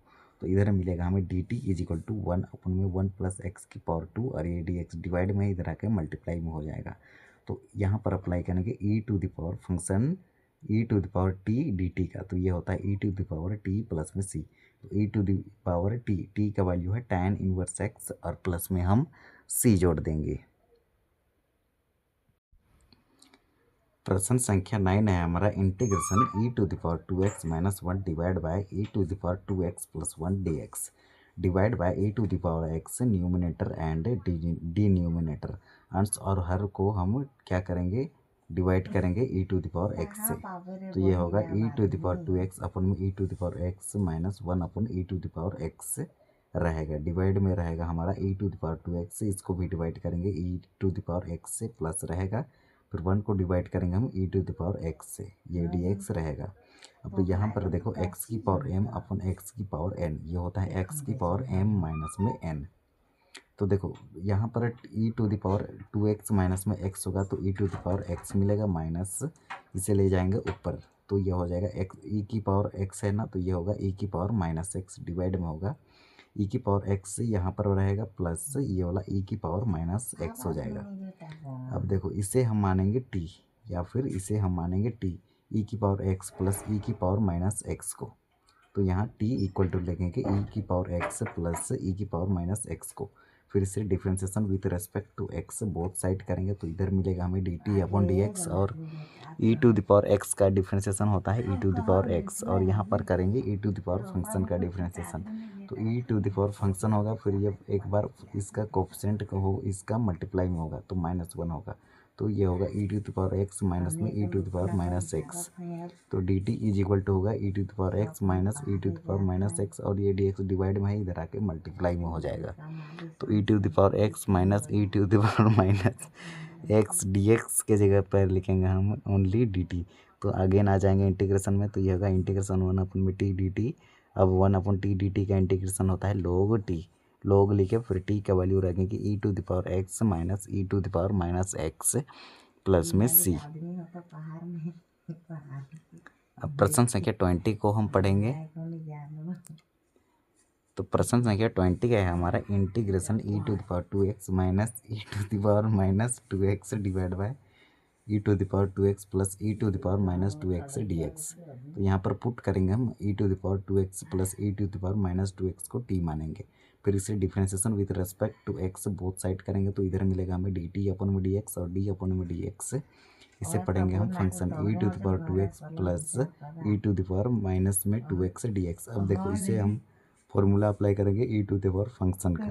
तो इधर मिलेगा हमें dt = 1/1 + x की पावर 2, और ये dx डिवाइड में इधर आके मल्टीप्लाई में हो जाएगा। तो यहाँ पर अप्लाई करेंगे e to the power function e to the power t dt का, तो ये होता है e to the power t plus में c। तो e to the power t का वैल्यू है tan इनवर्स x, और प्लस में हम c जोड़ देंगे। प्रश्न संख्या 9 है हमारा integration e to the power 2x - 1 divide by e to the power 2x + 1 dx divide by e to the power x numerator and denominator. अंश और हर को हम क्या करेंगे, डिवाइड करेंगे e to the power x से, तो ये होगा e to the power 2x upon में e to the power x - 1 upon e to the power x रहेगा, डिवाइड में रहेगा हमारा e to the power 2x से, इसको भी डिवाइड करेंगे e to the power x से, प्लस रहेगा, फिर 1 को डिवाइड करेंगे हम e to the power x से, ये dx रहेगा। अब तो यहाँ पर देखो x की पावर m अपन x की पावर n, ये होता है x की पावर m माइनस में n। तो देखो यहाँ पर e to the power 2x minus में x होगा, तो e to the power x मिलेगा माइनस, इसे ले जाएंगे ऊपर, तो ये हो जाएगा x e की पावर x है ना, तो ये होगा e की पावर -x डिवाइड में होगा e की पावर x, यहाँ पर रहेगा प्लस ये वाला e की पावर -x हो जाएगा। अब देखो इसे हम मानेंगे t, या फिर इसे हम मानेंगे t e की पावर x प्लस e की पावर -x को, तो यहाँ t = लेंगे e की पावर x प्लस e की पावर -x को, फिर इसे differentiation with respect to x both side करेंगे, तो इधर मिलेगा हमें dt/dx, और e to the power x का डिफ्रेंसिएशन होता है e to the power x, और यहाँ पर करेंगे e to the power function का डिफ्रेंसिएशन, तो e to the power function होगा, फिर ये एक बार इसका कोफिशिएंट हो इसका मल्टीप्लाई में होगा, तो -1 होगा, तो ये होगा E to the power X minus में E to the power minus X. तो D T is equal to होगा E to the power X minus E to the power minus X, और ये डी एक्स डिवाइड में है, इधर आके multiply में हो जाएगा। तो E to the power X minus E to the power minus X D X के जगह पर लिखेंगे हम ओनली डी टी। तो अगेन आ जाएंगे इंटीग्रेशन में, तो ये होगा इंटीग्रेशन 1/t डी टी। अब 1/t डी टी का इंटीग्रेशन होता है log t, log लिखे फिर t का वैल्यू रखेंगे E to the power X minus E to the power minus X plus में c। अब प्रश्न संख्या 20 को हम पढ़ेंगे। तो प्रश्न संख्या 20 का है हमारा integration E to the power 2x minus E to the power minus 2x divide by E to the power 2x plus E to the power minus 2x dx। तो यहाँ पर पुट करेंगे हम E to the power 2x plus E to the power minus 2x को t मानेंगे, फिर इसे differentiation with respect to x both side करेंगे, तो इधर मिलेगा हमें डी टी अपन में डी एक्स और डी अपन में डी एक्स। इसे पढ़ेंगे हम function e to the power 2x plus E to the power minus में 2x dx। अब देखो इसे हम फॉर्मूला अप्लाई करेंगे e to the power function का,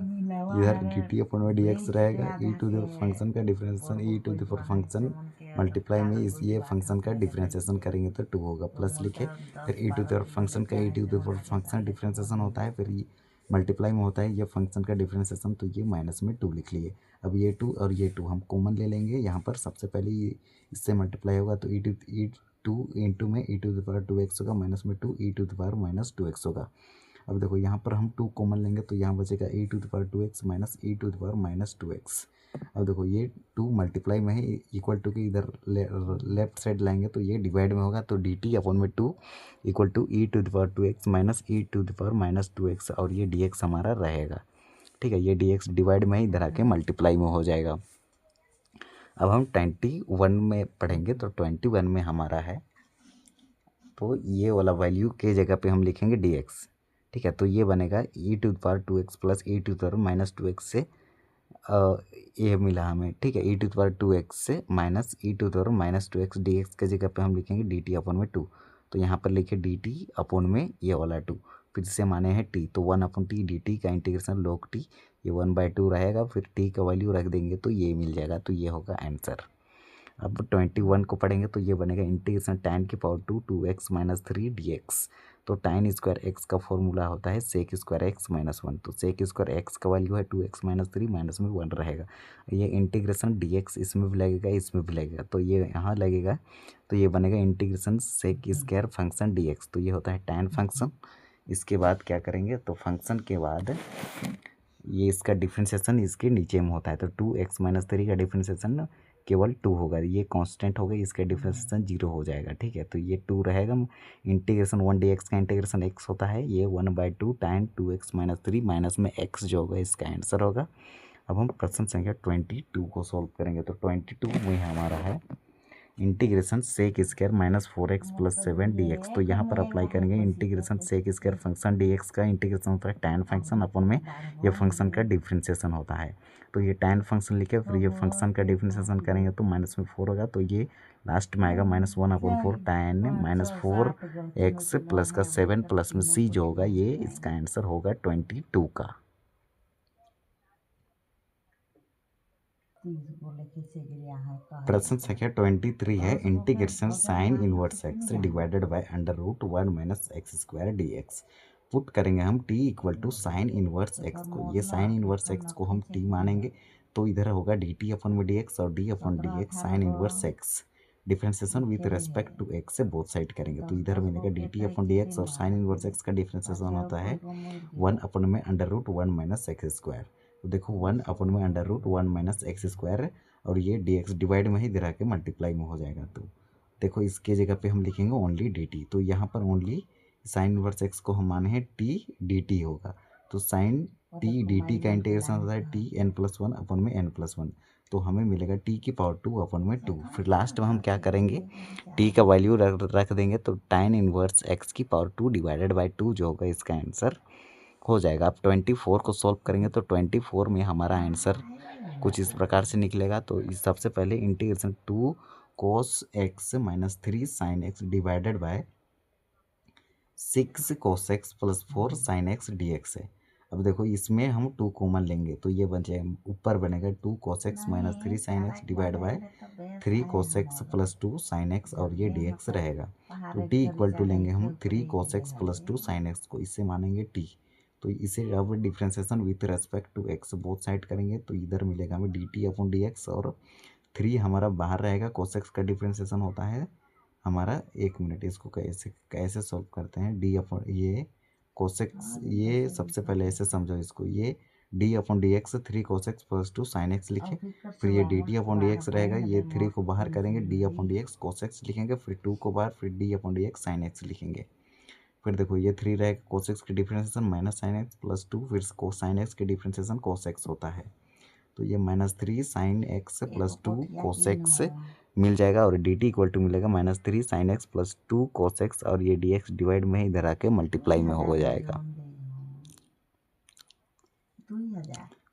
इधर डी टी अपन में डी एक्स रहेगा, ई टू द फंक्शन का differentiation e to the power function multiply में इस ये फंक्शन का डिफरेंशिएशन करेंगे तो 2 होगा, प्लस लिखे फिर E to the power function का E to the power function differentiation होता है, फिर मल्टीप्लाई में होता है ये फंक्शन का डिफरेंशिएशन, तो ये माइनस में 2 लिख लिए। अब ये 2 और ये 2 हम कॉमन ले लेंगे, यहाँ पर सबसे पहले ये इससे मल्टीप्लाई होगा, तो ई टू इंटू में E to the power 2x होगा माइनस में 2 E to the power minus 2x होगा। अब देखो यहाँ पर हम 2 कॉमन लेंगे, तो यहाँ बचेगा E to the power 2x minus E to the power minus 2x। अब देखो ये 2 मल्टीप्लाई में है, इक्वल टू के इधर लेफ्ट साइड लाएंगे तो ये डिवाइड में होगा, तो डी टी अपॉन में 2 equal to e to the power 2x minus E to the power minus 2x, और ये dx हमारा रहेगा। ठीक है, ये dx डिवाइड में ही इधर आके मल्टीप्लाई में हो जाएगा। अब हम 21 में पढ़ेंगे, तो 21 में हमारा है, तो ये वाला वैल्यू के जगह पे हम लिखेंगे dx। ठीक है, तो ये बनेगा E to the power 2x plus E to the power minus 2x से ये मिला हमें। ठीक है, ई टू द पावर 2x से minus E to the power minus 2x dx के जगह पे हम लिखेंगे डी टी अपॉन में 2, तो यहाँ पर लिखे डी टी अपॉन में ये वाला 2, फिर से माने हैं t, तो 1/t डी टी का इंटीग्रेशन log t, ये 1/2 रहेगा, फिर t का वैल्यू रख देंगे तो ये मिल जाएगा, तो ये होगा आंसर। अब 21 को पढ़ेंगे, तो ये बनेगा इंटीग्रेशन tan की पावर 2x माइनस 3 dx। तो tan स्क्वायर x का फॉर्मूला होता है सेक स्क्वायर x माइनस 1, तो सेक स्क्वायर x का वैल्यू है 2x माइनस 3 माइनस में 1 रहेगा। ये इंटीग्रेशन dx इसमें भी लगेगा इसमें भी लगेगा, तो ये यहाँ लगेगा, तो ये बनेगा integration sec square function dx। तो ये होता है tan फंक्शन। इसके बाद क्या करेंगे, तो फंक्शन के बाद ये इसका डिफ्रेंशिएशन इसके नीचे में होता है, तो 2x माइनस 3 का डिफ्रेंशिएशन केवल 2 होगा, ये कांस्टेंट होगा, इसका डिफरेंशिएशन 0 हो जाएगा। ठीक है, तो ये 2 रहेगा। इंटीग्रेशन 1 dx का इंटीग्रेशन x होता है, ये 1/2 tan 2x माइनस 3 माइनस में x जो होगा इसका आंसर होगा। अब हम प्रश्न संख्या 22 को सॉल्व करेंगे, तो 22 में हमारा है integration sec square minus 4x plus 7 dx। तो यहाँ पर अप्लाई करेंगे integration sec square function dx का इंटीग्रेशन होता है tan फंक्शन अपन में ये फंक्शन का डिफ्रेंशिएशन होता है, तो ये tan फंक्शन लिखे फिर ये फंक्शन का डिफ्रेंशिएशन करेंगे तो माइनस में 4 होगा, तो ये लास्ट में आएगा -1/4 tan माइनस 4x प्लस का 7 प्लस में c जो होगा ये इसका आंसर होगा 22 का। प्रश्न संख्या 23 है integration sine inverse x divided by √1 minus x square dx। Put करेंगे हम t equal to sine inverse x को, ये साइन इनवर्स x को हम t मानेंगे, तो इधर होगा dt अपन में dx और d upon dx sine inverse x। Differentiation with respect to x से बोथ साइड करेंगे, तो इधर मिलेगा dt अपन dx और साइन इनवर्स x का डिफ्रेंशिएशन होता है 1 अपन में √1 माइनस x स्क्वायर। तो देखो 1 अपन में √1 माइनस x स्क्वायर, और ये dx डिवाइड में ही इधर आके मल्टीप्लाई में हो जाएगा, तो देखो इसके जगह पे हम लिखेंगे ओनली dt, तो यहाँ पर ओनली साइन इनवर्स x को हम माने हैं t dt होगा, तो साइन t dt का इंटीग्रेशन होता है t n+1 अपन में n+1, तो हमें मिलेगा t की पावर 2 अपन में 2। फिर लास्ट में हम क्या करेंगे t का वैल्यू रख देंगे, तो tan इनवर्स x की पावर 2 डिवाइडेड बाई 2 जो होगा इसका आंसर हो जाएगा। आप 24 को सॉल्व करेंगे, तो 24 में हमारा आंसर कुछ इस प्रकार से निकलेगा। तो इस सबसे पहले integration 2 cos x minus 3 sin x divided bye 6 cos x plus 4 sin x dx है। अब देखो इसमें हम 2 कॉमन लेंगे तो ये बन जाएगा, ऊपर बनेगा 2 cos x minus 3 sin x divide bye 3 cos x plus 2 sin x और ये dx रहेगा। तो t इक्वल टू लेंगे हम 3 cos x plus 2 sin x को, इससे मानेंगे t। तो इसे अब differentiation with respect to x both side करेंगे तो इधर मिलेगा हमें dt अपॉन dx, और 3 हमारा बाहर रहेगा। cos x का डिफ्रेंसिएशन होता है हमारा, 1 मिनट इसको कैसे कैसे सॉल्व करते हैं। d अपॉन ये cos x, ये सबसे पहले ऐसे समझो इसको, ये d upon d x 3 cos x plus 2 sin x लिखे, फिर ये dt अपॉन डी एक्स रहेगा, ये 3 को बाहर करेंगे d upon d x cos x लिखेंगे, फिर 2 को बाहर, फिर d upon d x sin x लिखेंगे। फिर देखो ये 3 रहेगा, cos x की differentiation minus sin x plus 2, फिर sin x की डिफ्रेंसिएशन cos x होता है। तो ये -3 sin x plus 2 cos x मिल जाएगा, और dt इक्वल टू मिलेगा -3 sin x plus 2 cos x, और ये dx डिवाइड में इधर आके मल्टीप्लाई में हो जाएगा।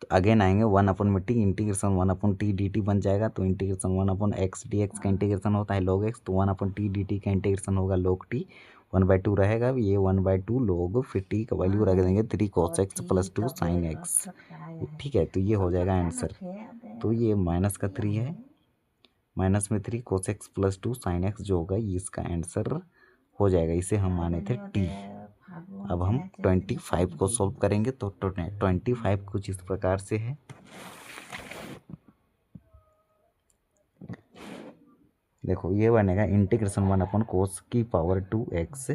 तो अगेन आएंगे 1 अपॉन में T, integration 1 upon t d T बन जाएगा। तो integration 1 upon x D x का इंटीग्रेशन होता है log x, तो 1 अपॉन टी डी टी का इंटीग्रेशन होगा log t, 1/2 रहेगा, ये 1/2 log, फिर t का वैल्यू रख देंगे 3 cos x plus 2 sin x। ठीक है, तो ये हो जाएगा आंसर। तो ये माइनस का 3 है, माइनस में 3 cos x plus 2 sin x जो होगा ये इसका आंसर हो जाएगा। इसे हम माने थे t। अब हम 25 को सॉल्व करेंगे तो 25 कुछ इस प्रकार से है। देखो ये बनेगा इंटीग्रेशन 1 अपॉन कोस की पावर 2x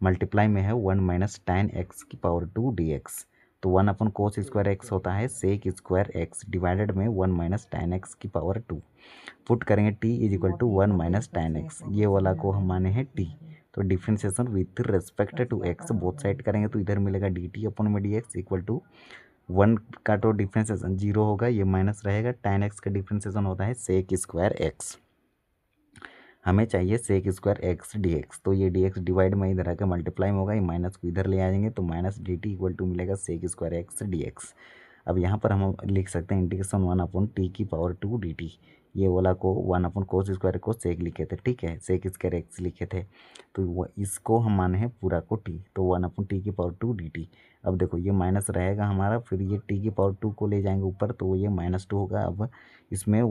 मल्टीप्लाई में है 1 माइनस tan x की पावर 2 dx। तो 1 अपॉन कोस स्क्वायर एक्स होता है सेक स्क्वायर एक्स डिवाइडेड में 1 माइनस tan x की पावर 2। पुट करेंगे t is equal to 1 minus tan x, ये वाला को हम माने हैं t। तो differentiation with respect to x both side करेंगे तो इधर मिलेगा dt अपॉन में dx इक्वल टू 1 का तो डिफ्रेंसिएशन 0 होगा, ये माइनस रहेगा। tan x का डिफ्रेंसिएशन होता है सेक स्क्वायर x, हमें चाहिए sec square x D x. तो ये डी एक्स डिवाइड में इधर आकर मल्टीप्लाई में होगा, ये माइनस को इधर ले आ जाएंगे तो minus D T equal to मिलेगा sec square x D X. अब यहाँ पर हम लिख सकते हैं इंटीग्रेशन 1 अपॉन टी की पावर 2 डी टी, ये वाला को 1 अपॉन कोस स्क्वायर को सेक लिखे थे, ठीक है, सेक स्क्वायर एक्स लिखे थे, तो इसको हम माने हैं पूरा को टी, तो 1 अपॉन टी की पावर 2 डी टी। अब देखो ये माइनस रहेगा हमारा, फिर ये टी की पावर 2 को ले जाएंगे ऊपर तो ये -2 होगा। अब इसमें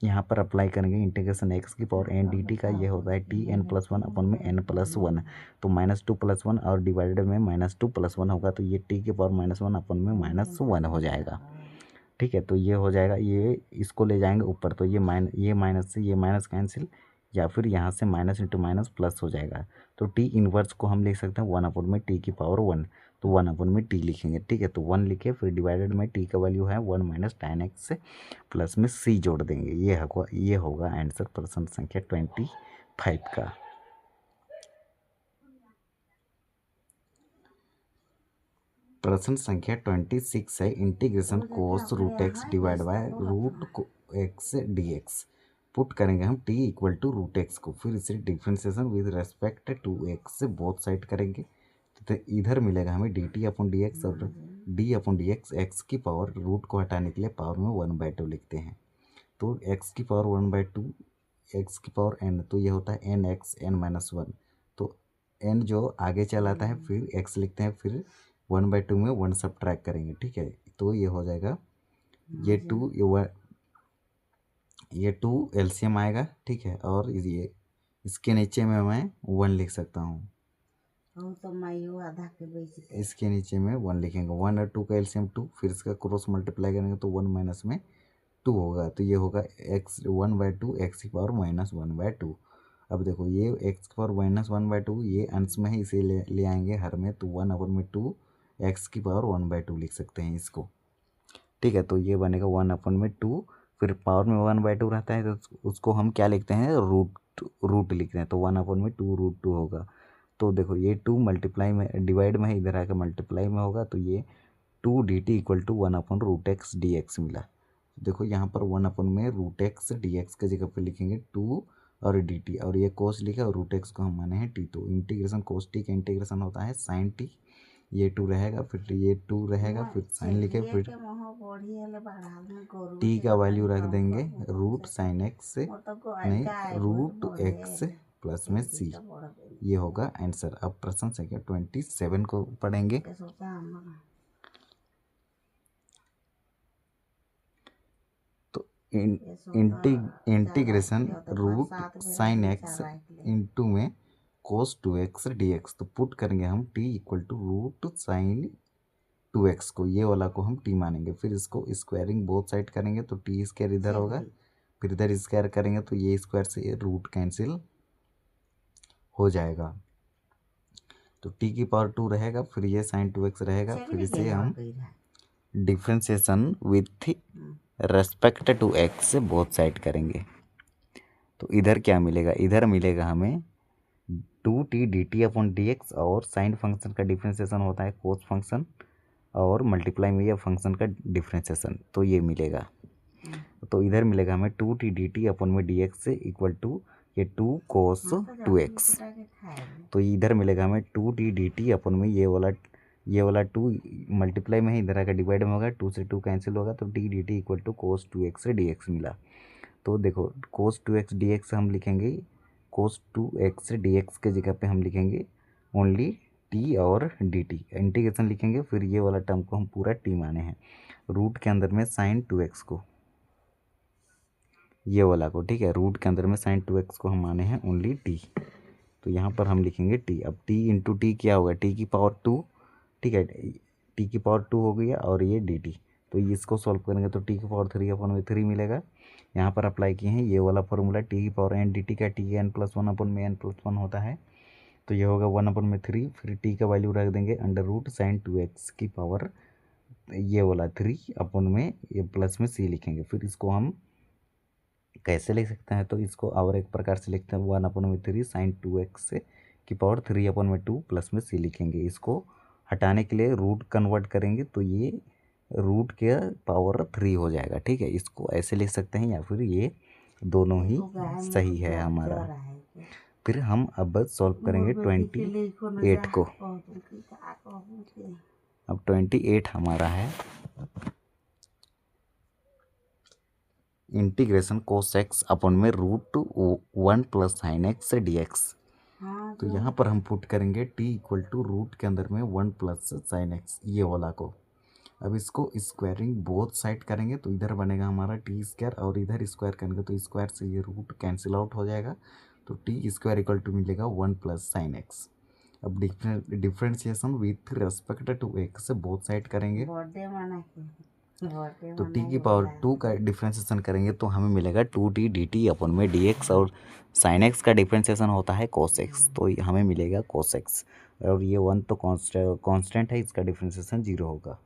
यहाँ पर अप्लाई करेंगे इंटीग्रेशन एक्स की पावर एन डी टी का, ये होता है टी एन प्लस 1 अपन में एन प्लस 1, तो -2 + 1 और डिवाइडेड में -2 + 1 होगा, तो ये टी की पावर -1 अपन में -1 हो जाएगा। ठीक है, तो ये हो जाएगा, ये इसको ले जाएंगे ऊपर तो ये माइनस से ये माइनस कैंसिल, या फिर यहाँ से माइनस इंटू माइनस प्लस हो जाएगा। तो टी इनवर्स को हम लिख सकते हैं 1 अपॉन में टी की पावर 1, तो 1 अपॉन में टी लिखेंगे, ठीक है, तो 1 लिखे, फिर डिवाइडेड में टी का वैल्यू है 1 माइनस tan x प्लस में c जोड़ देंगे, ये होगा आंसर प्रश्न संख्या 25 का। प्रश्न संख्या 26 है integration cos root x divide by root x D x. Put करेंगे हम t equal to root x को, फिर इसे differentiation with respect to x से बोथ साइड करेंगे तो इधर मिलेगा हमें dt अपॉन डी एक्स, और d upon d x x की पावर रूट को हटाने के लिए पावर में 1/2 लिखते हैं, तो x की पावर 1/2 x की पावर n, तो ये होता है nx n-1, तो n जो आगे चला आता है फिर x लिखते हैं, फिर 1/2 में 1 सब्ट्रैक्ट करेंगे, ठीक है, तो ये हो जाएगा ये 2 एलसीएम आएगा, ठीक है, और ये इसके नीचे में मैं 1 लिख सकता हूँ, इसके नीचे में 1 लिखेंगे, 1 और 2 का एलसीएम 2, फिर इसका क्रॉस मल्टीप्लाई करेंगे तो 1 माइनस में 2 होगा, तो ये होगा x 1/2 x की पावर -1/2। अब देखो ये x की पावर -1/2 ये अंश में है, इसे ले आएंगे हर में, तो 1 अपॉन में 2 x की पावर 1/2 लिख सकते हैं इसको, ठीक है, तो ये बनेगा 1 अपॉन में 2, फिर पावर में 1/2 रहता है तो उसको हम क्या लिखते हैं रूट लिखते हैं, तो 1 अपॉन में 2 √2 होगा। तो देखो ये 2 मल्टीप्लाई में डिवाइड में है, इधर आकर मल्टीप्लाई में होगा, तो ये 2 dt equal to 1 upon root x D x मिला। देखो यहाँ पर 1 अपॉन में रूट एक्स डी एक्स के जगह पे लिखेंगे 2 और डी टी, और ये कोस लिखा और रूट एक्स को हम माने हैं टी, तो इंटीग्रेशन कोस टी का इंटीग्रेशन होता है साइन टी, ये 2 रहेगा, फिर ये 2 रहेगा, फिर साइन लिखे, फिर टी का वैल्यू रख देंगे रूट साइन एक्स से नहीं रूट एक्स प्लस में सी, ये होगा आंसर। अब प्रश्न संख्या 27 को पढ़ेंगे। Integration root sine x into में कोस 2x dx। तो पुट करेंगे हम t equal to root sine 2x को, ये वाला को हम t मानेंगे। फिर इसको स्क्वायरिंग बोथ साइड करेंगे तो t स्क्वायर इधर होगा, फिर इधर स्क्वायर करेंगे तो ये स्क्वायर से ये रूट कैंसिल हो जाएगा। तो t की पावर 2 रहेगा, फिर ये साइन 2x रहेगा। फिर इसे हम differentiation with respect to x से बोथ साइड करेंगे। तो इधर क्या मिलेगा, इधर मिलेगा हमें 2t dt अपॉन dx, और साइन फंक्शन का डिफ्रेंसिएशन होता है कोस फंक्शन, और मल्टीप्लाई में ये फंक्शन का डिफ्रेंसिएशन, तो ये मिलेगा। तो इधर मिलेगा हमें 2t dt अपॉन में dx से इक्वल टू ये 2 cos 2x। तो इधर मिलेगा हमें 2t dt अपॉन में ये वाला 2 मल्टीप्लाई में है, इधर आकर डिवाइड में होगा, 2 से 2 कैंसिल होगा, तो t dt equal to cos 2x dx मिला। तो देखो cos 2x dx हम लिखेंगे, cos 2x dx के जगह पे हम लिखेंगे ओनली t और dt, इंटीग्रेशन लिखेंगे। फिर ये वाला टर्म को हम पूरा t माने हैं, रूट के अंदर में साइन 2x को, ये वाला को, ठीक है, रूट के अंदर में साइन 2x को हम माने हैं ओनली t। तो यहाँ पर हम लिखेंगे t। अब t इंटू टी क्या होगा, t की पावर 2, ठीक है, t की पावर 2 हो गई है, और ये dt। तो इसको सॉल्व करेंगे तो t की पावर 3 अपन में 3 मिलेगा। यहाँ पर अप्लाई किए हैं ये वाला फॉर्मूला, t की पावर n dt का t n+1 अपन में n+1 होता है, तो ये होगा 1 अपन में 3। फिर t का वैल्यू रख देंगे अंडर रूट साइन 2x की पावर ये वाला 3 अपन में ये प्लस में c लिखेंगे। फिर इसको हम कैसे लिख सकते हैं, तो इसको और एक प्रकार से लिखते हैं 1 अपन में 3 साइन 2x की पावर 3 अपन में 2 प्लस में c लिखेंगे। इसको हटाने के लिए रूट कन्वर्ट करेंगे तो ये रूट के पावर 3 हो जाएगा, ठीक है। इसको ऐसे लिख सकते हैं, या फिर ये दोनों ही सही है हमारा। फिर हम अब सॉल्व करेंगे 28 को। अब 28 हमारा है इंटीग्रेशन कोस एक्स अपॉन में root 1 plus sine x dx। तो यहाँ पर हम पुट करेंगे t इक्वल टू रूट के अंदर में 1 प्लस साइन एक्स, ये वाला को। अब इसको स्क्वायरिंग बोथ साइड करेंगे तो इधर बनेगा हमारा टी स्क्वायर, और इधर स्क्वायर करेंगे तो स्क्वायर से ये रूट कैंसिल आउट हो जाएगा, तो टी स्क्वायर इक्वल टू मिलेगा 1 प्लस साइन एक्स। अब differentiation with respect to x से बोथ साइड करेंगे, तो t की पावर 2 का डिफ्रेंशिएशन करेंगे तो हमें मिलेगा 2t dt अपन में dx, और साइन x का डिफ्रेंशिएशन होता है cos x, तो हमें मिलेगा cos x, और ये 1 तो कांस्टेंट है, इसका डिफ्रेंशिएशन 0 होगा।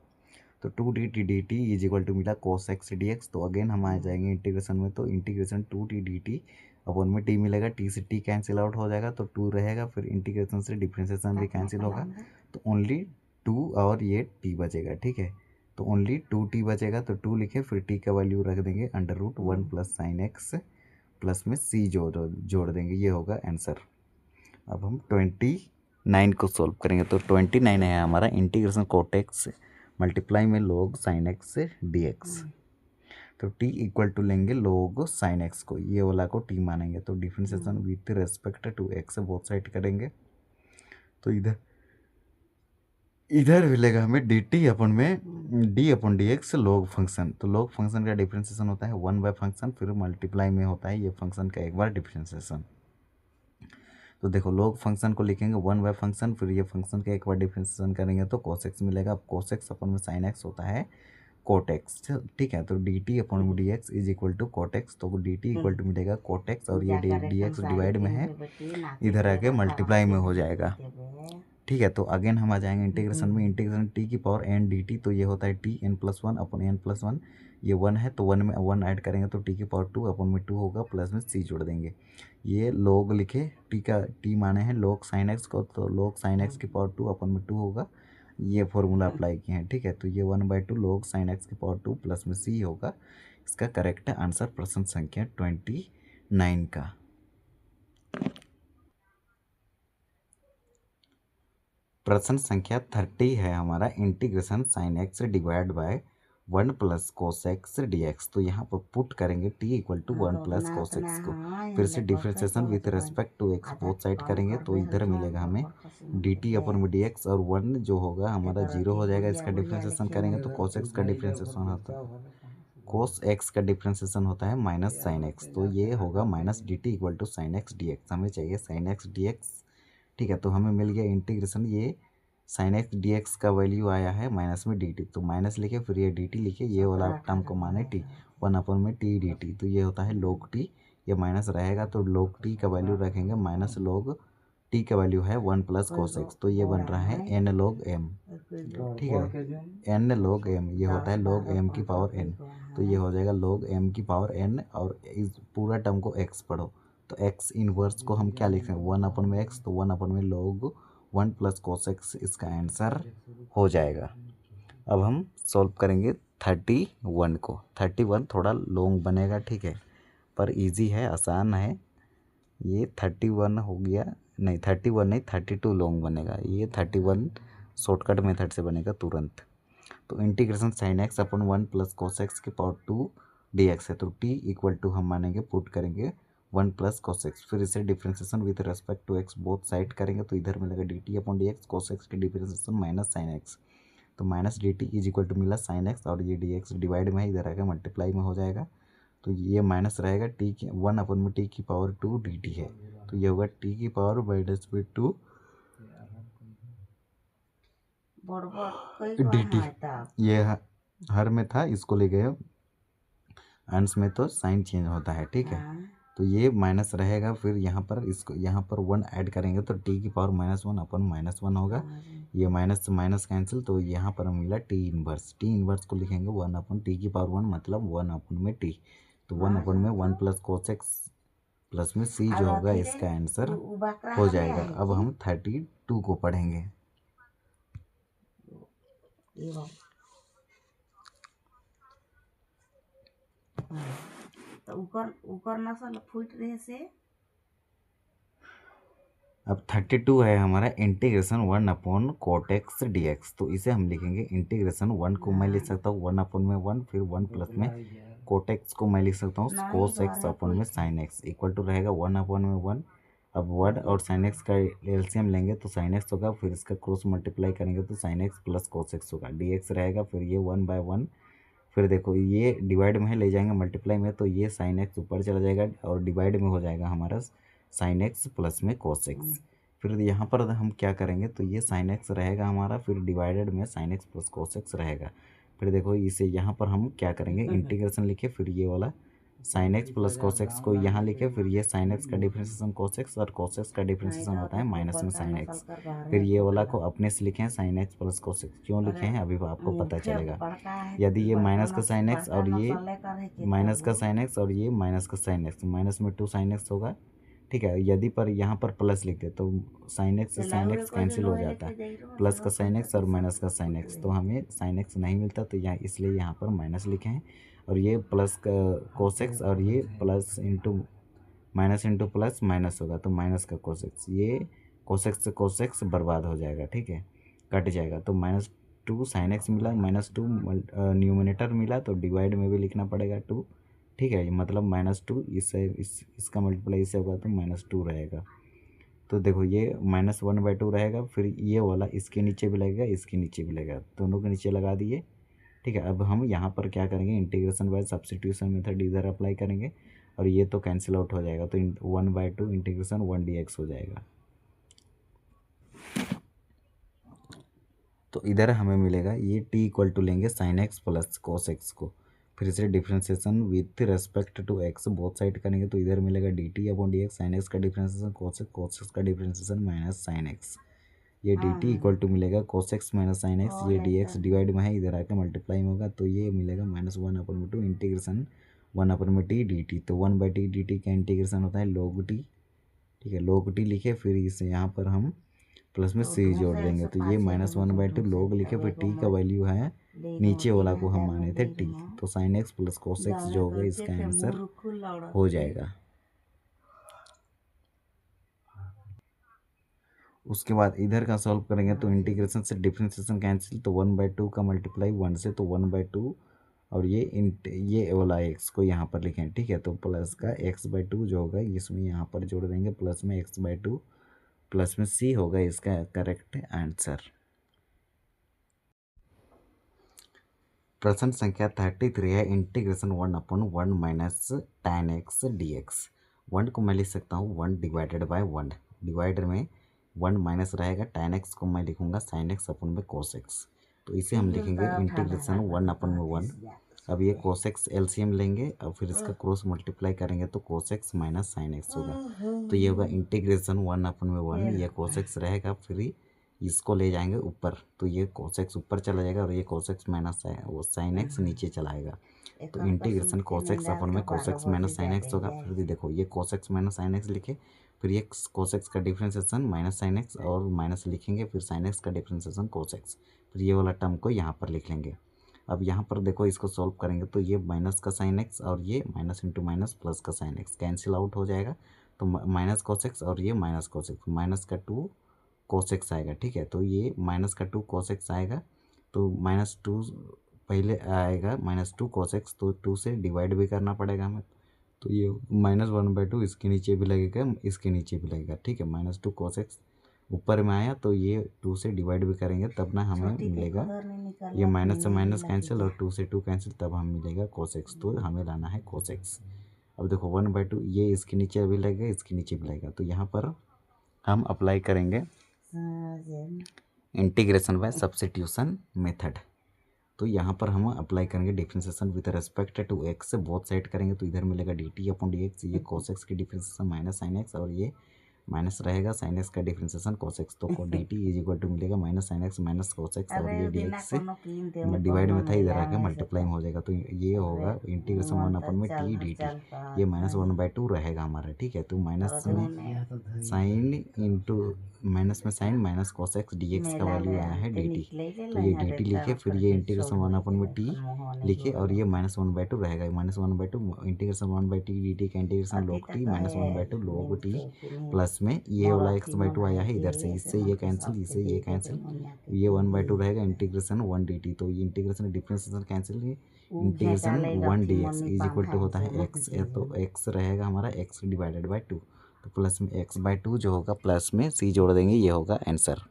तो 2t dt is equal to मिला cos x dx। तो अगेन हम आ जाएंगे इंटीग्रेशन में, तो इंटीग्रेशन 2t dt अपन में t मिलेगा, t से t कैंसिल आउट हो जाएगा तो 2 रहेगा, फिर इंटीग्रेशन से डिफ्रेंशिएशन भी कैंसिल होगा, तो ओनली 2 और ये t बचेगा, ठीक है। तो ओनली 2t बचेगा, तो 2 लिखे, फिर t का वैल्यू रख देंगे under root 1 plus sine x plus में c जोड़ देंगे, ये होगा आंसर। अब हम 29 को सॉल्व करेंगे, तो 29 है हमारा इंटीग्रेशन कोट एक्स मल्टीप्लाई में log साइन एक्स dx। तो t इक्वल टू लेंगे log साइन एक्स को, ये वाला को t मानेंगे, तो differentiation with respect to x both side करेंगे, तो इधर मिलेगा हमें dt अपन में d upon dx log function. तो log फंक्शन का डिफ्रेंशिएशन होता है 1 बाय फंक्शन, फिर मल्टीप्लाई में होता है ये फंक्शन का एक बार डिफ्रेंशिएशन। तो देखो log फंक्शन को लिखेंगे 1 बाय फंक्शन, फिर ये फंक्शन का एक बार डिफ्रेंशिएशन करेंगे तो cos x मिलेगा। अब cos x अपन में sin x होता है cot x, ठीक है। तो dt अपन में dx is equal to cot x, तो dt इक्वल टू मिलेगा cot x, और ये dx डिवाइड में है, इधर आके मल्टीप्लाई में हो जाएगा, ठीक है। तो अगेन हम आ जाएंगे इंटीग्रेशन में, इंटीग्रेशन t की पावर n dt, तो ये होता है t n+1 अपन n+1, ये 1 है तो 1 में 1 ऐड करेंगे तो t की पावर 2 अपन में 2 होगा, प्लस में c जोड़ देंगे। ये log लिखे, t माने हैं log साइन एक्स को, तो log साइन एक्स की पावर 2 अपन में 2 होगा, ये फॉर्मूला अप्लाई किए हैं, ठीक है। तो ये 1/2 log साइन एक्स की पावर 2 प्लस में c होगा इसका करेक्ट आंसर प्रश्न संख्या 29 का। प्रश्न संख्या 30 है हमारा integration sine x divide by 1 plus cos x dx। तो यहाँ पर पुट करेंगे t equal to 1 plus cos x को, फिर से differentiation with respect to x both side करेंगे, तो इधर मिलेगा हमें dt अपन में dx, और 1 जो होगा हमारा 0 हो जाएगा, इसका डिफ्रेंशिएशन करेंगे तो कोस एक्स का डिफ्रेंशिएशन होता है कोस एक्स का डिफ्रेंसिएशन होता है माइनस साइन एक्स, तो ये होगा minus D T equal to sine x D x. हमें चाहिए साइन एक्स डी एक्स, ठीक है। तो हमें मिल गया इंटीग्रेशन, ये साइन एक्स डी एक्स का वैल्यू आया है माइनस में डी टी, तो माइनस लिखे फिर ये डी टी लिखे, ये वाला टर्म को माने टी, 1 में टी डी टी, तो ये होता है log टी। ये माइनस रहेगा तो log टी का वैल्यू रखेंगे माइनस log टी का वैल्यू है 1 प्लस कोस एक्स, तो ये बन रहा है n log m, ठीक है। n log m ये होता है log m की पावर n, तो ये हो जाएगा log m की पावर n, और इस पूरा टर्म को x पढ़ो तो x इनवर्स को हम क्या लिख रहे हैं 1/x, तो 1/में log 1 प्लस कोस एक्स इसका आंसर हो जाएगा। अब हम सॉल्व करेंगे 31 को। 31 थोड़ा लॉन्ग बनेगा, ठीक है, पर इजी है, आसान है। ये 31 हो गया, नहीं 31 नहीं 32 लॉन्ग बनेगा। ये 31 शॉर्टकट मेथड से बनेगा तुरंत। तो integration sine x upon 1 plus cos x की पावर 2 डी एक्स है, तो टी इक्वल टू हम मानेंगे, पुट करेंगे 1 प्लस कोस एक्स, फिर इसे differentiation with respect to x both side करेंगे, तो इधर मिलेगा d t upon d x, cos x की डिफ्रेंसिएशन माइनस साइन एक्स, तो minus D T is equal to मिला साइन एक्स, और ये डी एक्स डिवाइड में है, इधर आएगा मल्टीप्लाई में हो जाएगा, तो ये माइनस रहेगा टी की 1/में टी की पावर 2 डी टी है, तो ये होगा टी की पावर माइनस में 2 डी टी। ये हर में था, इसको ले गए अंश में तो साइन चेंज होता है, ठीक है। तो ये माइनस रहेगा, फिर यहाँ पर इसको यहाँ पर 1 ऐड करेंगे तो टी की पावर -1/-1 होगा, ये माइनस से माइनस कैंसिल, तो यहाँ पर मिला टी इनवर्स। टी इनवर्स को लिखेंगे 1/टी की पावर 1 मतलब 1/में टी, तो 1/में 1 प्लस कोस एक्स प्लस में सी जो होगा इसका आंसर हो जाएगा। अब हम 32 को पढ़ेंगे। तो ऊपर नसल फूट रहे से अब 32 है हमारा इंटीग्रेशन 1/cot x dx, तो इसे हम लिखेंगे इंटीग्रेशन 1 को मैं लिख सकता हूँ 1/1, फिर 1 प्लस में cot x को मैं लिख सकता हूँ cos x अपन में sin x इक्वल टू रहेगा 1/1। अब 1 और sin x का एलसीएम लेंगे तो sin x होगा, फिर इसका क्रॉस मल्टीप्लाई करेंगे तो sin x plus cos x होगा, dx रहेगा, फिर ये 1/1, फिर देखो ये डिवाइड में है, ले जाएंगे मल्टीप्लाई में, तो ये साइन एक्स ऊपर चला जाएगा और डिवाइड में हो जाएगा हमारा साइन एक्स प्लस में कोस एक्स। फिर यहाँ पर हम क्या करेंगे, तो ये साइन एक्स रहेगा हमारा, फिर डिवाइडेड में sign x plus cos x रहेगा। फिर देखो इसे यहाँ पर हम क्या करेंगे, इंटीग्रेशन लिखे, फिर ये वाला sign x plus cos x को यहाँ लिखे, फिर ये साइन एक्स का डिफ्रेंसिएशन कोस एक्स, और कोस एक्स का डिफ्रेंसिएशन होता है माइनस में साइन एक्स। फिर ये वाला को अपने से लिखे हैं sign x plus cos x, क्यों लिखे हैं अभी आपको पता चलेगा। यदि ये माइनस का साइन एक्स और ये माइनस का साइन एक्स और ये माइनस का साइन एक्स, माइनस में 2 साइन एक्स होगा, ठीक है। यदि पर यहाँ पर प्लस लिखते तो साइन एक्स से साइन एक्स कैंसिल हो जाता है, प्लस का साइन एक्स और माइनस का साइन एक्स, तो हमें साइन एक्स नहीं मिलता, तो यहाँ इसलिए यहाँ पर माइनस लिखे हैं, और ये प्लस का कोस एक्स और ये plus into minus into plus minus होगा, तो माइनस का कोस एक्स, ये कोस एक्स से कोस एक्स बर्बाद हो जाएगा, ठीक है, कट जाएगा, तो -2 साइन एक्स मिला, -2 न्यूमिनेटर मिला, तो डिवाइड में भी लिखना पड़ेगा 2, ठीक है, मतलब -2 इससे इसका मल्टीप्लाई इससे होगा तो -2 रहेगा। तो देखो ये -1/2 रहेगा, फिर ये वाला इसके नीचे भी लगेगा, इसके नीचे भी लगेगा, दोनों के नीचे लगा दिए, ठीक है। अब हम यहाँ पर क्या करेंगे, इंटीग्रेशन बाय सब्स्टिट्यूशन मेथड इधर अप्लाई करेंगे, और ये तो कैंसिल आउट हो जाएगा, तो 1/2 इंटीग्रेशन 1 dx हो जाएगा। तो इधर हमें मिलेगा ये टी इक्वल टू लेंगे sine x plus cos x को, फिर इसे differentiation with respect to x both side करेंगे, तो इधर मिलेगा d t upon d x, sine x का डिफ्रेंसिएशन कोस एक्स का डिफ्रेंसिएशन माइनस साइन एक्स, ये डी टी इक्वल टू मिलेगा cos x minus sine x, ये डी एक्स डिवाइड में है, इधर आकर मल्टीप्लाई में होगा, तो ये मिलेगा -1/2 इंटीग्रेशन 1/t डी टी, तो 1/t डी टी का इंटीग्रेशन होता है log t, ठीक है, log t लिखे, फिर इसे यहाँ पर हम प्लस में सी जोड़ देंगे, तो ये -1/2 log लिखे, फिर t का वैल्यू है नीचे वाला को हम माने थे t, तो sign x plus cos x जो होगा इसका आंसर हो जाएगा। उसके बाद इधर का सॉल्व करेंगे तो इंटीग्रेशन से डिफ्रेंसिएशन कैंसिल, तो 1/2 का मल्टीप्लाई 1 से, तो 1/2, और ये वाला एक्स को यहाँ पर लिखें, ठीक है, तो प्लस का x/2 जो होगा इसमें यहाँ पर जोड़ देंगे, प्लस में x/2 प्लस में c होगा इसका करेक्ट आंसर। प्रश्न संख्या 33 है integration 1/1 minus tan x dx। 1 को मैं लिख सकता हूँ 1 डिवाइडेड बाय 1, डिवाइडर में 1 माइनस रहेगा, tan x को मैं लिखूंगा sin x अपन में cos x। तो इसे हम लिखेंगे इंटीग्रेशन 1/1। अब ये cos x एलसीएम लेंगे और फिर इसका क्रॉस मल्टीप्लाई करेंगे तो cos x minus sin x होगा। तो ये होगा इंटीग्रेशन 1/1, ये cos x रहेगा, फिर इसको ले जाएंगे ऊपर तो ये cos x ऊपर चला जाएगा और ये cos x minus sin x नीचे चलाएगा। तो इंटीग्रेशन cos x अपन में cos x minus sin x होगा। फिर देखो ये cos x minus sin x लिखे, फिर ये cos x का डिफ्रेंसिएशन माइनस sin x और माइनस लिखेंगे, फिर sin x का डिफ्रेंसिएशन cos x, फिर ये वाला टर्म को यहाँ पर लिख लेंगे। अब यहाँ पर देखो इसको सॉल्व करेंगे तो ये माइनस का sin x और ये माइनस इंटू माइनस प्लस का sin x कैंसिल आउट हो जाएगा। तो माइनस cos x और ये माइनस cos x, माइनस का 2 cos x आएगा। ठीक है, तो ये माइनस का 2 cos x आएगा, तो -2 पहले आएगा -2 cos x, तो 2 से डिवाइड भी करना पड़ेगा हमें। तो ये -1/2 इसके नीचे भी लगेगा, इसके नीचे भी लगेगा। ठीक है, -2 cos x ऊपर में आया तो ये 2 से डिवाइड भी करेंगे तब ना हमें मिलेगा, ये माइनस से माइनस कैंसिल और 2 से 2 कैंसिल, तब हमें मिलेगा cos x। तो हमें लाना है cos x। अब देखो 1/2 ये इसके नीचे भी लगेगा, इसके नीचे भी लगेगा, तो यहाँ पर हम अप्लाई करेंगे इंटीग्रेशन बाय सब्स्टिट्यूशन मेथड। तो यहाँ पर हम अप्लाई करेंगे differentiation with respect to x, both side करेंगे तो इधर मिलेगा dt/dx, ये cos x की डिफ्रेंसिएशन माइनस sin x और ये माइनस रहेगा sin x का डिफ्रेंसिएशन cos x। तो dt इज इक्वल टू मिलेगा minus sin x minus cos x और ये dx से डिवाइड में था इधर आके मल्टीप्लाई में हो जाएगा। तो ये होगा इंटीग्रेशन 1/t dt, ये -1/2 रहेगा हमारा। ठीक है, तो माइनस में साइन इंटू माइनस में sine minus cos x dx का वैल्यू आया है dt, तो ये dt लिखे, फिर ये इंटीग्रेशन 1/t लिखे और ये -1/2 रहेगा। -1/2 इंटीग्रेशन 1/t dt का integration log t -1/2 log t plus में ये वाला x/2 आया है इधर से, इससे ये कैंसिल, इससे ये कैंसिल, ये 1/2 रहेगा इंटीग्रेशन 1 dt। तो ये integration differentiation cancel, integration 1 dx is equal to होता है x, तो x रहेगा हमारा x डिवाइडेड बाय 2, तो प्लस में x/2 जो होगा प्लस में c जोड़ देंगे, ये होगा आंसर।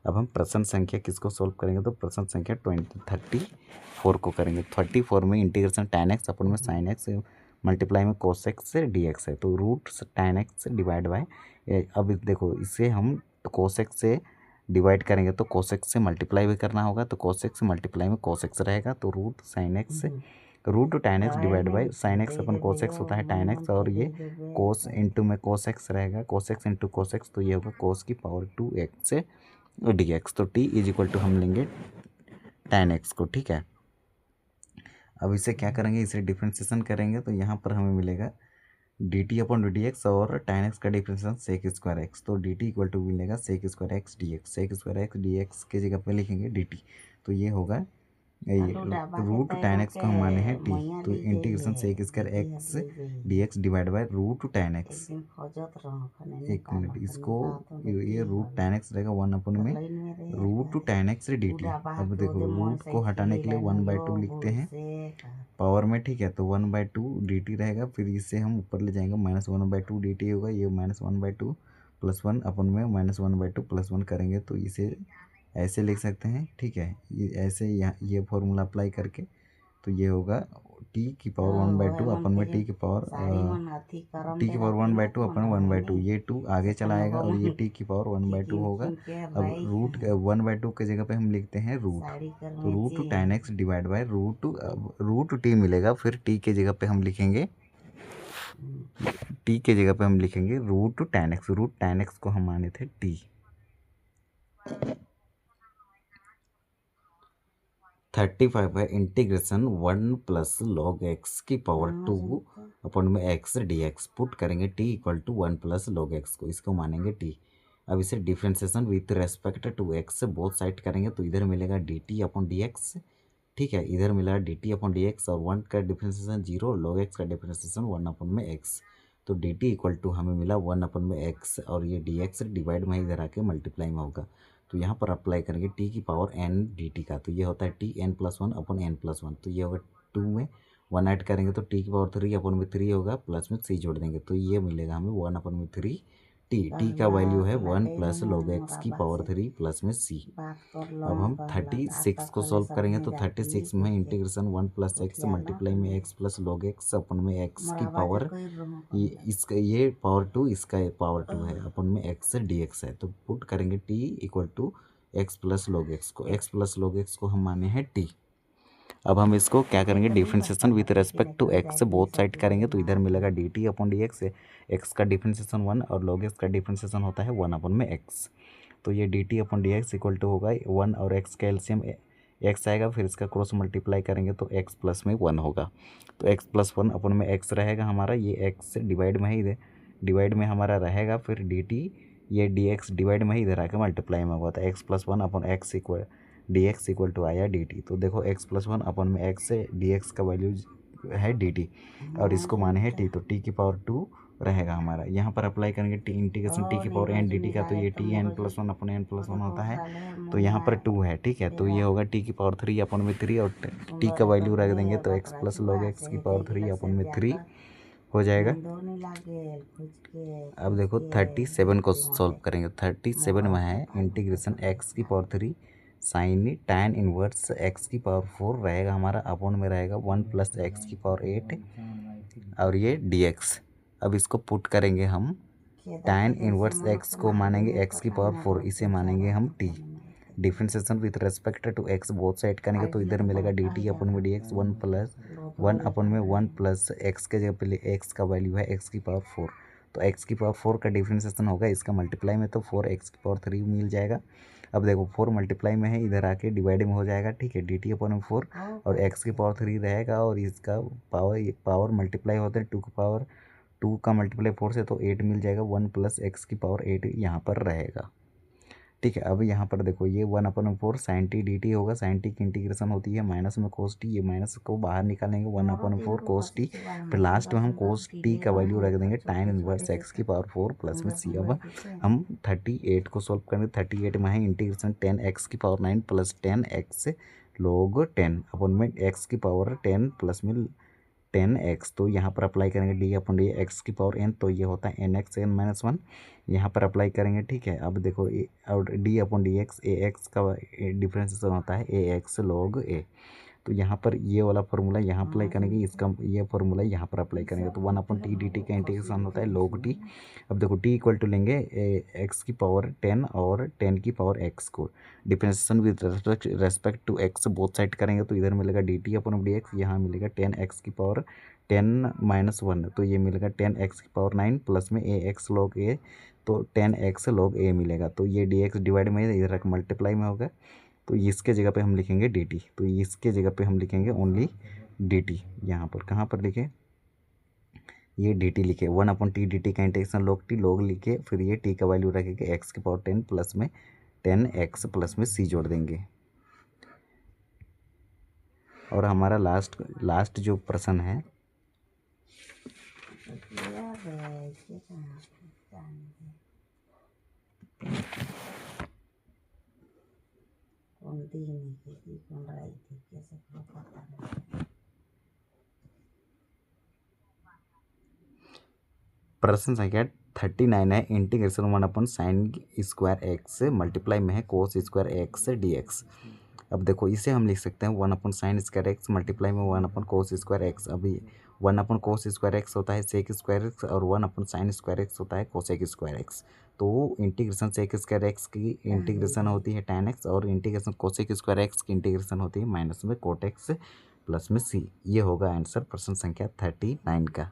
अब हम प्रश्न संख्या किसको सॉल्व करेंगे, तो प्रश्न संख्या 34 को करेंगे। 34 में इंटीग्रेशन tan x अपन में sin x मल्टीप्लाई में cos x से dx है, तो root tan x divide by, अब देखो इसे हम cos x से डिवाइड करेंगे तो cos x से मल्टीप्लाई भी करना होगा, तो cos x से मल्टीप्लाई में cos x रहेगा, तो root sin x root tan x divide by sin x upon cos x होता है tan x, और ये cos इंटू में cos x रहेगा, cos x into cos x, तो ये होगा cos की पावर 2x dx। तो t इज इक्वल टू हम लेंगे tan x को। ठीक है, अब इसे क्या करेंगे, इसे डिफ्रेंशिएशन करेंगे तो यहाँ पर हमें मिलेगा dt/dx और tan x का डिफ्रेंशिएशन sec² x, तो dt इक्वल टू मिलेगा sec² x dx, sec² x dx के जगह पे लिखेंगे dt, तो ये होगा रूट tan x को हम माने हैं t, तो इंटीग्रेशन sec² x dx divide by root tan x। एक मिनट, इसको ये रूट tan x रहेगा 1 में रूट tan x dt। अब देखो रूट को हटाने के लिए 1/2 लिखते हैं पावर में। ठीक है, तो 1/2 dt रहेगा, फिर इसे हम ऊपर ले जाएंगे, -1/2 dt होगा, ये -1/2 प्लस 1 अपन में -1/2 प्लस 1 करेंगे तो इसे ऐसे लिख सकते हैं। ठीक है, ये ऐसे ये फॉर्मूला अप्लाई करके तो ये होगा t की पावर 1/2 अपन में t की पावर 1/2 अपन 1/2, ये 2 आगे चलाएगा और ये t की पावर 1/2 होगा। अब रूट 1/2 के जगह पे हम लिखते हैं रूट, तो root tan x divide by root t मिलेगा, फिर t के जगह पे हम लिखेंगे रूट tan x को हम माने थे t। 35 है इंटीग्रेशन 1 प्लस log x की पावर 2 अपन में x dx, पुट करेंगे t equal to 1 plus log x को, इसको मानेंगे t। अब इसे differentiation with respect to x both side करेंगे तो इधर मिलेगा dt/dx। ठीक है, इधर मिला dt/dx और 1 का डिफ्रेंशिएशन 0, log x का डिफ्रेंशिएशन 1 अपन में x, तो dt इक्वल टू हमें मिला 1 अपन में x और ये dx डिवाइड में इधर आके मल्टीप्लाई में होगा, तो यहाँ पर अप्लाई करेंगे t की पावर n dt का, तो ये होता है t n+1 अपन n+1, तो ये होगा 2 में 1 ऐड करेंगे तो t की पावर 3 अपन में 3 होगा, प्लस में c जोड़ देंगे तो ये मिलेगा हमें 1 अपन में 3 टी का वैल्यू है 1 प्लस log x की पावर 3 प्लस में c। बात कर लो अब हम 36 को सॉल्व करेंगे तो 36 में इंटीग्रेशन 1 प्लस एक्स मल्टीप्लाई में x plus log x upon में x की पावर ये पावर 2 इसका पावर 2 है अपन में x dx है, तो पुट करेंगे t equal to x plus log x को, x प्लस log x को हम माने हैं t। अब हम इसको क्या करेंगे, differentiation with respect to x both side करेंगे तो इधर मिलेगा dt अपॉन dx है। x का डिफरेंशिएशन 1 और log x का डिफरेंशिएशन होता है 1 अपॉन में x, तो ये dt upon dx equal to होगा 1 और x का एलसीएम x आएगा, फिर इसका क्रॉस मल्टीप्लाई करेंगे तो x प्लस में 1 होगा, तो x प्लस 1 अपॉन में x रहेगा हमारा, ये x डिवाइड में ही इधर डिवाइड में हमारा रहेगा, फिर dt ये dx डिवाइड में ही इधर आकर मल्टीप्लाई में होगा, तो x plus 1 upon x equal dx equal to आया dt। तो देखो x प्लस 1 अपॉन में x से dx का वैल्यू है dt और इसको माने है t, तो t की पावर 2 रहेगा हमारा। यहाँ पर अप्लाई करेंगे टी इंटीग्रेशन t की पावर n dt का, तो ये t n plus 1 upon n plus 1 होता है, तो यहाँ पर 2 है, ठीक है, तो ये होगा t की पावर 3 अपॉन में 3 और t का वैल्यू रख देंगे तो x प्लस log x की पावर 3 अपॉन में 3 हो जाएगा। अब देखो 37 को सॉल्व करेंगे, 37 में है इंटीग्रेशन x की power 3 sine tan inverse x की पावर 4 रहेगा हमारा, अपॉन में रहेगा 1 प्लस x की पावर 8 और ये dx। अब इसको पुट करेंगे हम, tan इनवर्स x को मानेंगे x की पावर 4, इसे मानेंगे हम t। Differentiation with respect to x both side करेंगे तो इधर मिलेगा dt अपॉन में dx 1 प्लस 1 अपॉन में 1 प्लस x के जगह पे x का वैल्यू है x की पावर 4, तो x की पावर 4 का डिफरेंशिएशन होगा इसका मल्टीप्लाई में, तो 4x की पावर 3 मिल जाएगा। अब देखो 4 मल्टीप्लाई में है, इधर आके डिवाइड में हो जाएगा, ठीक है, dt अपॉन में 4 और x की पावर 3 रहेगा और इसका पावर मल्टीप्लाई होता है 2 की पावर 2 का मल्टीप्लाई 4 से, तो 8 मिल जाएगा, 1 प्लस x की पावर 8 यहाँ पर रहेगा, ठीक है। अब यहाँ पर देखो ये 1 upon 4 sine t d t होगा, साइन टी की इंटीग्रेशन होती है माइनस में कोस टी, ये माइनस को बाहर निकालेंगे 1 अपॉन 4 कोस टी, फिर लास्ट में हम कोस टी का वैल्यू रख देंगे tan इनवर्स x की पावर 4 प्लस में c। अब हम 38 को सॉल्व करेंगे, 38 में है इंटीग्रेशन 10x की power 9 plus 10x log 10 upon में x की पावर 10 प्लस में 10x, तो यहाँ पर अप्लाई करेंगे डी अपॉन डी एक्स की पावर n, तो ये होता है nx n माइनस 1, यहाँ पर अप्लाई करेंगे, ठीक है। अब देखो और डी अपॉन डी एक्स ए एक्स का डिफरेंशिएशन होता है ए एक्स log a, तो यहाँ पर ये वाला फार्मूला यहाँ अप्लाई करेंगे, इसका ये फार्मूला यहाँ पर अप्लाई करेंगे, तो 1 अपॉन टी डी टी का इंटीग्रेशन होता है log t। अब देखो t इक्वल टू लेंगे x की पावर 10 और 10 की पावर x को, differentiation with respect to x both side करेंगे तो इधर मिलेगा dt अपॉन डी एक्स, यहाँ मिलेगा 10x की पावर 10 माइनस 1, तो ये मिलेगा 10x की पावर 9 प्लस में ax log a, तो 10x log a मिलेगा, तो ये dx डिवाइड में इधर मल्टीप्लाई में होगा, तो इसके जगह पे हम लिखेंगे dt, तो इसके जगह पे हम लिखेंगे ओनली dt। यहाँ पर कहाँ पर लिखे, ये dt लिखे, 1 अपॉन टी डी टी का इंटीग्रेशन log t log लिखे, फिर ये t का वैल्यू रखेंगे x की पावर 10 प्लस में 10x प्लस में c जोड़ देंगे। और हमारा लास्ट जो प्रश्न है, प्रश्न संख्या 39 है, integration 1 upon sine square x multiply में है cos square x D X. अब देखो इसे हम लिख सकते हैं 1 upon sine square x multiply में 1 अपॉन कोस स्क्वायर एक्स। अभी 1 अपॉन कोस स्क्वायर एक्स होता है सेक स्क्वायर एक्स और 1 अपॉन साइन स्क्वायर एक्स होता है कोसेक स्क्वायर एक्स, तो इंटीग्रेशन सेक स्क्वायर एक्स की इंटीग्रेशन होती है tan एक्स और इंटीग्रेशन कोसेक स्क्वायर एक्स की इंटीग्रेशन होती है माइनस में कोट एक्स प्लस में c। ये होगा आंसर प्रश्न संख्या 39 का।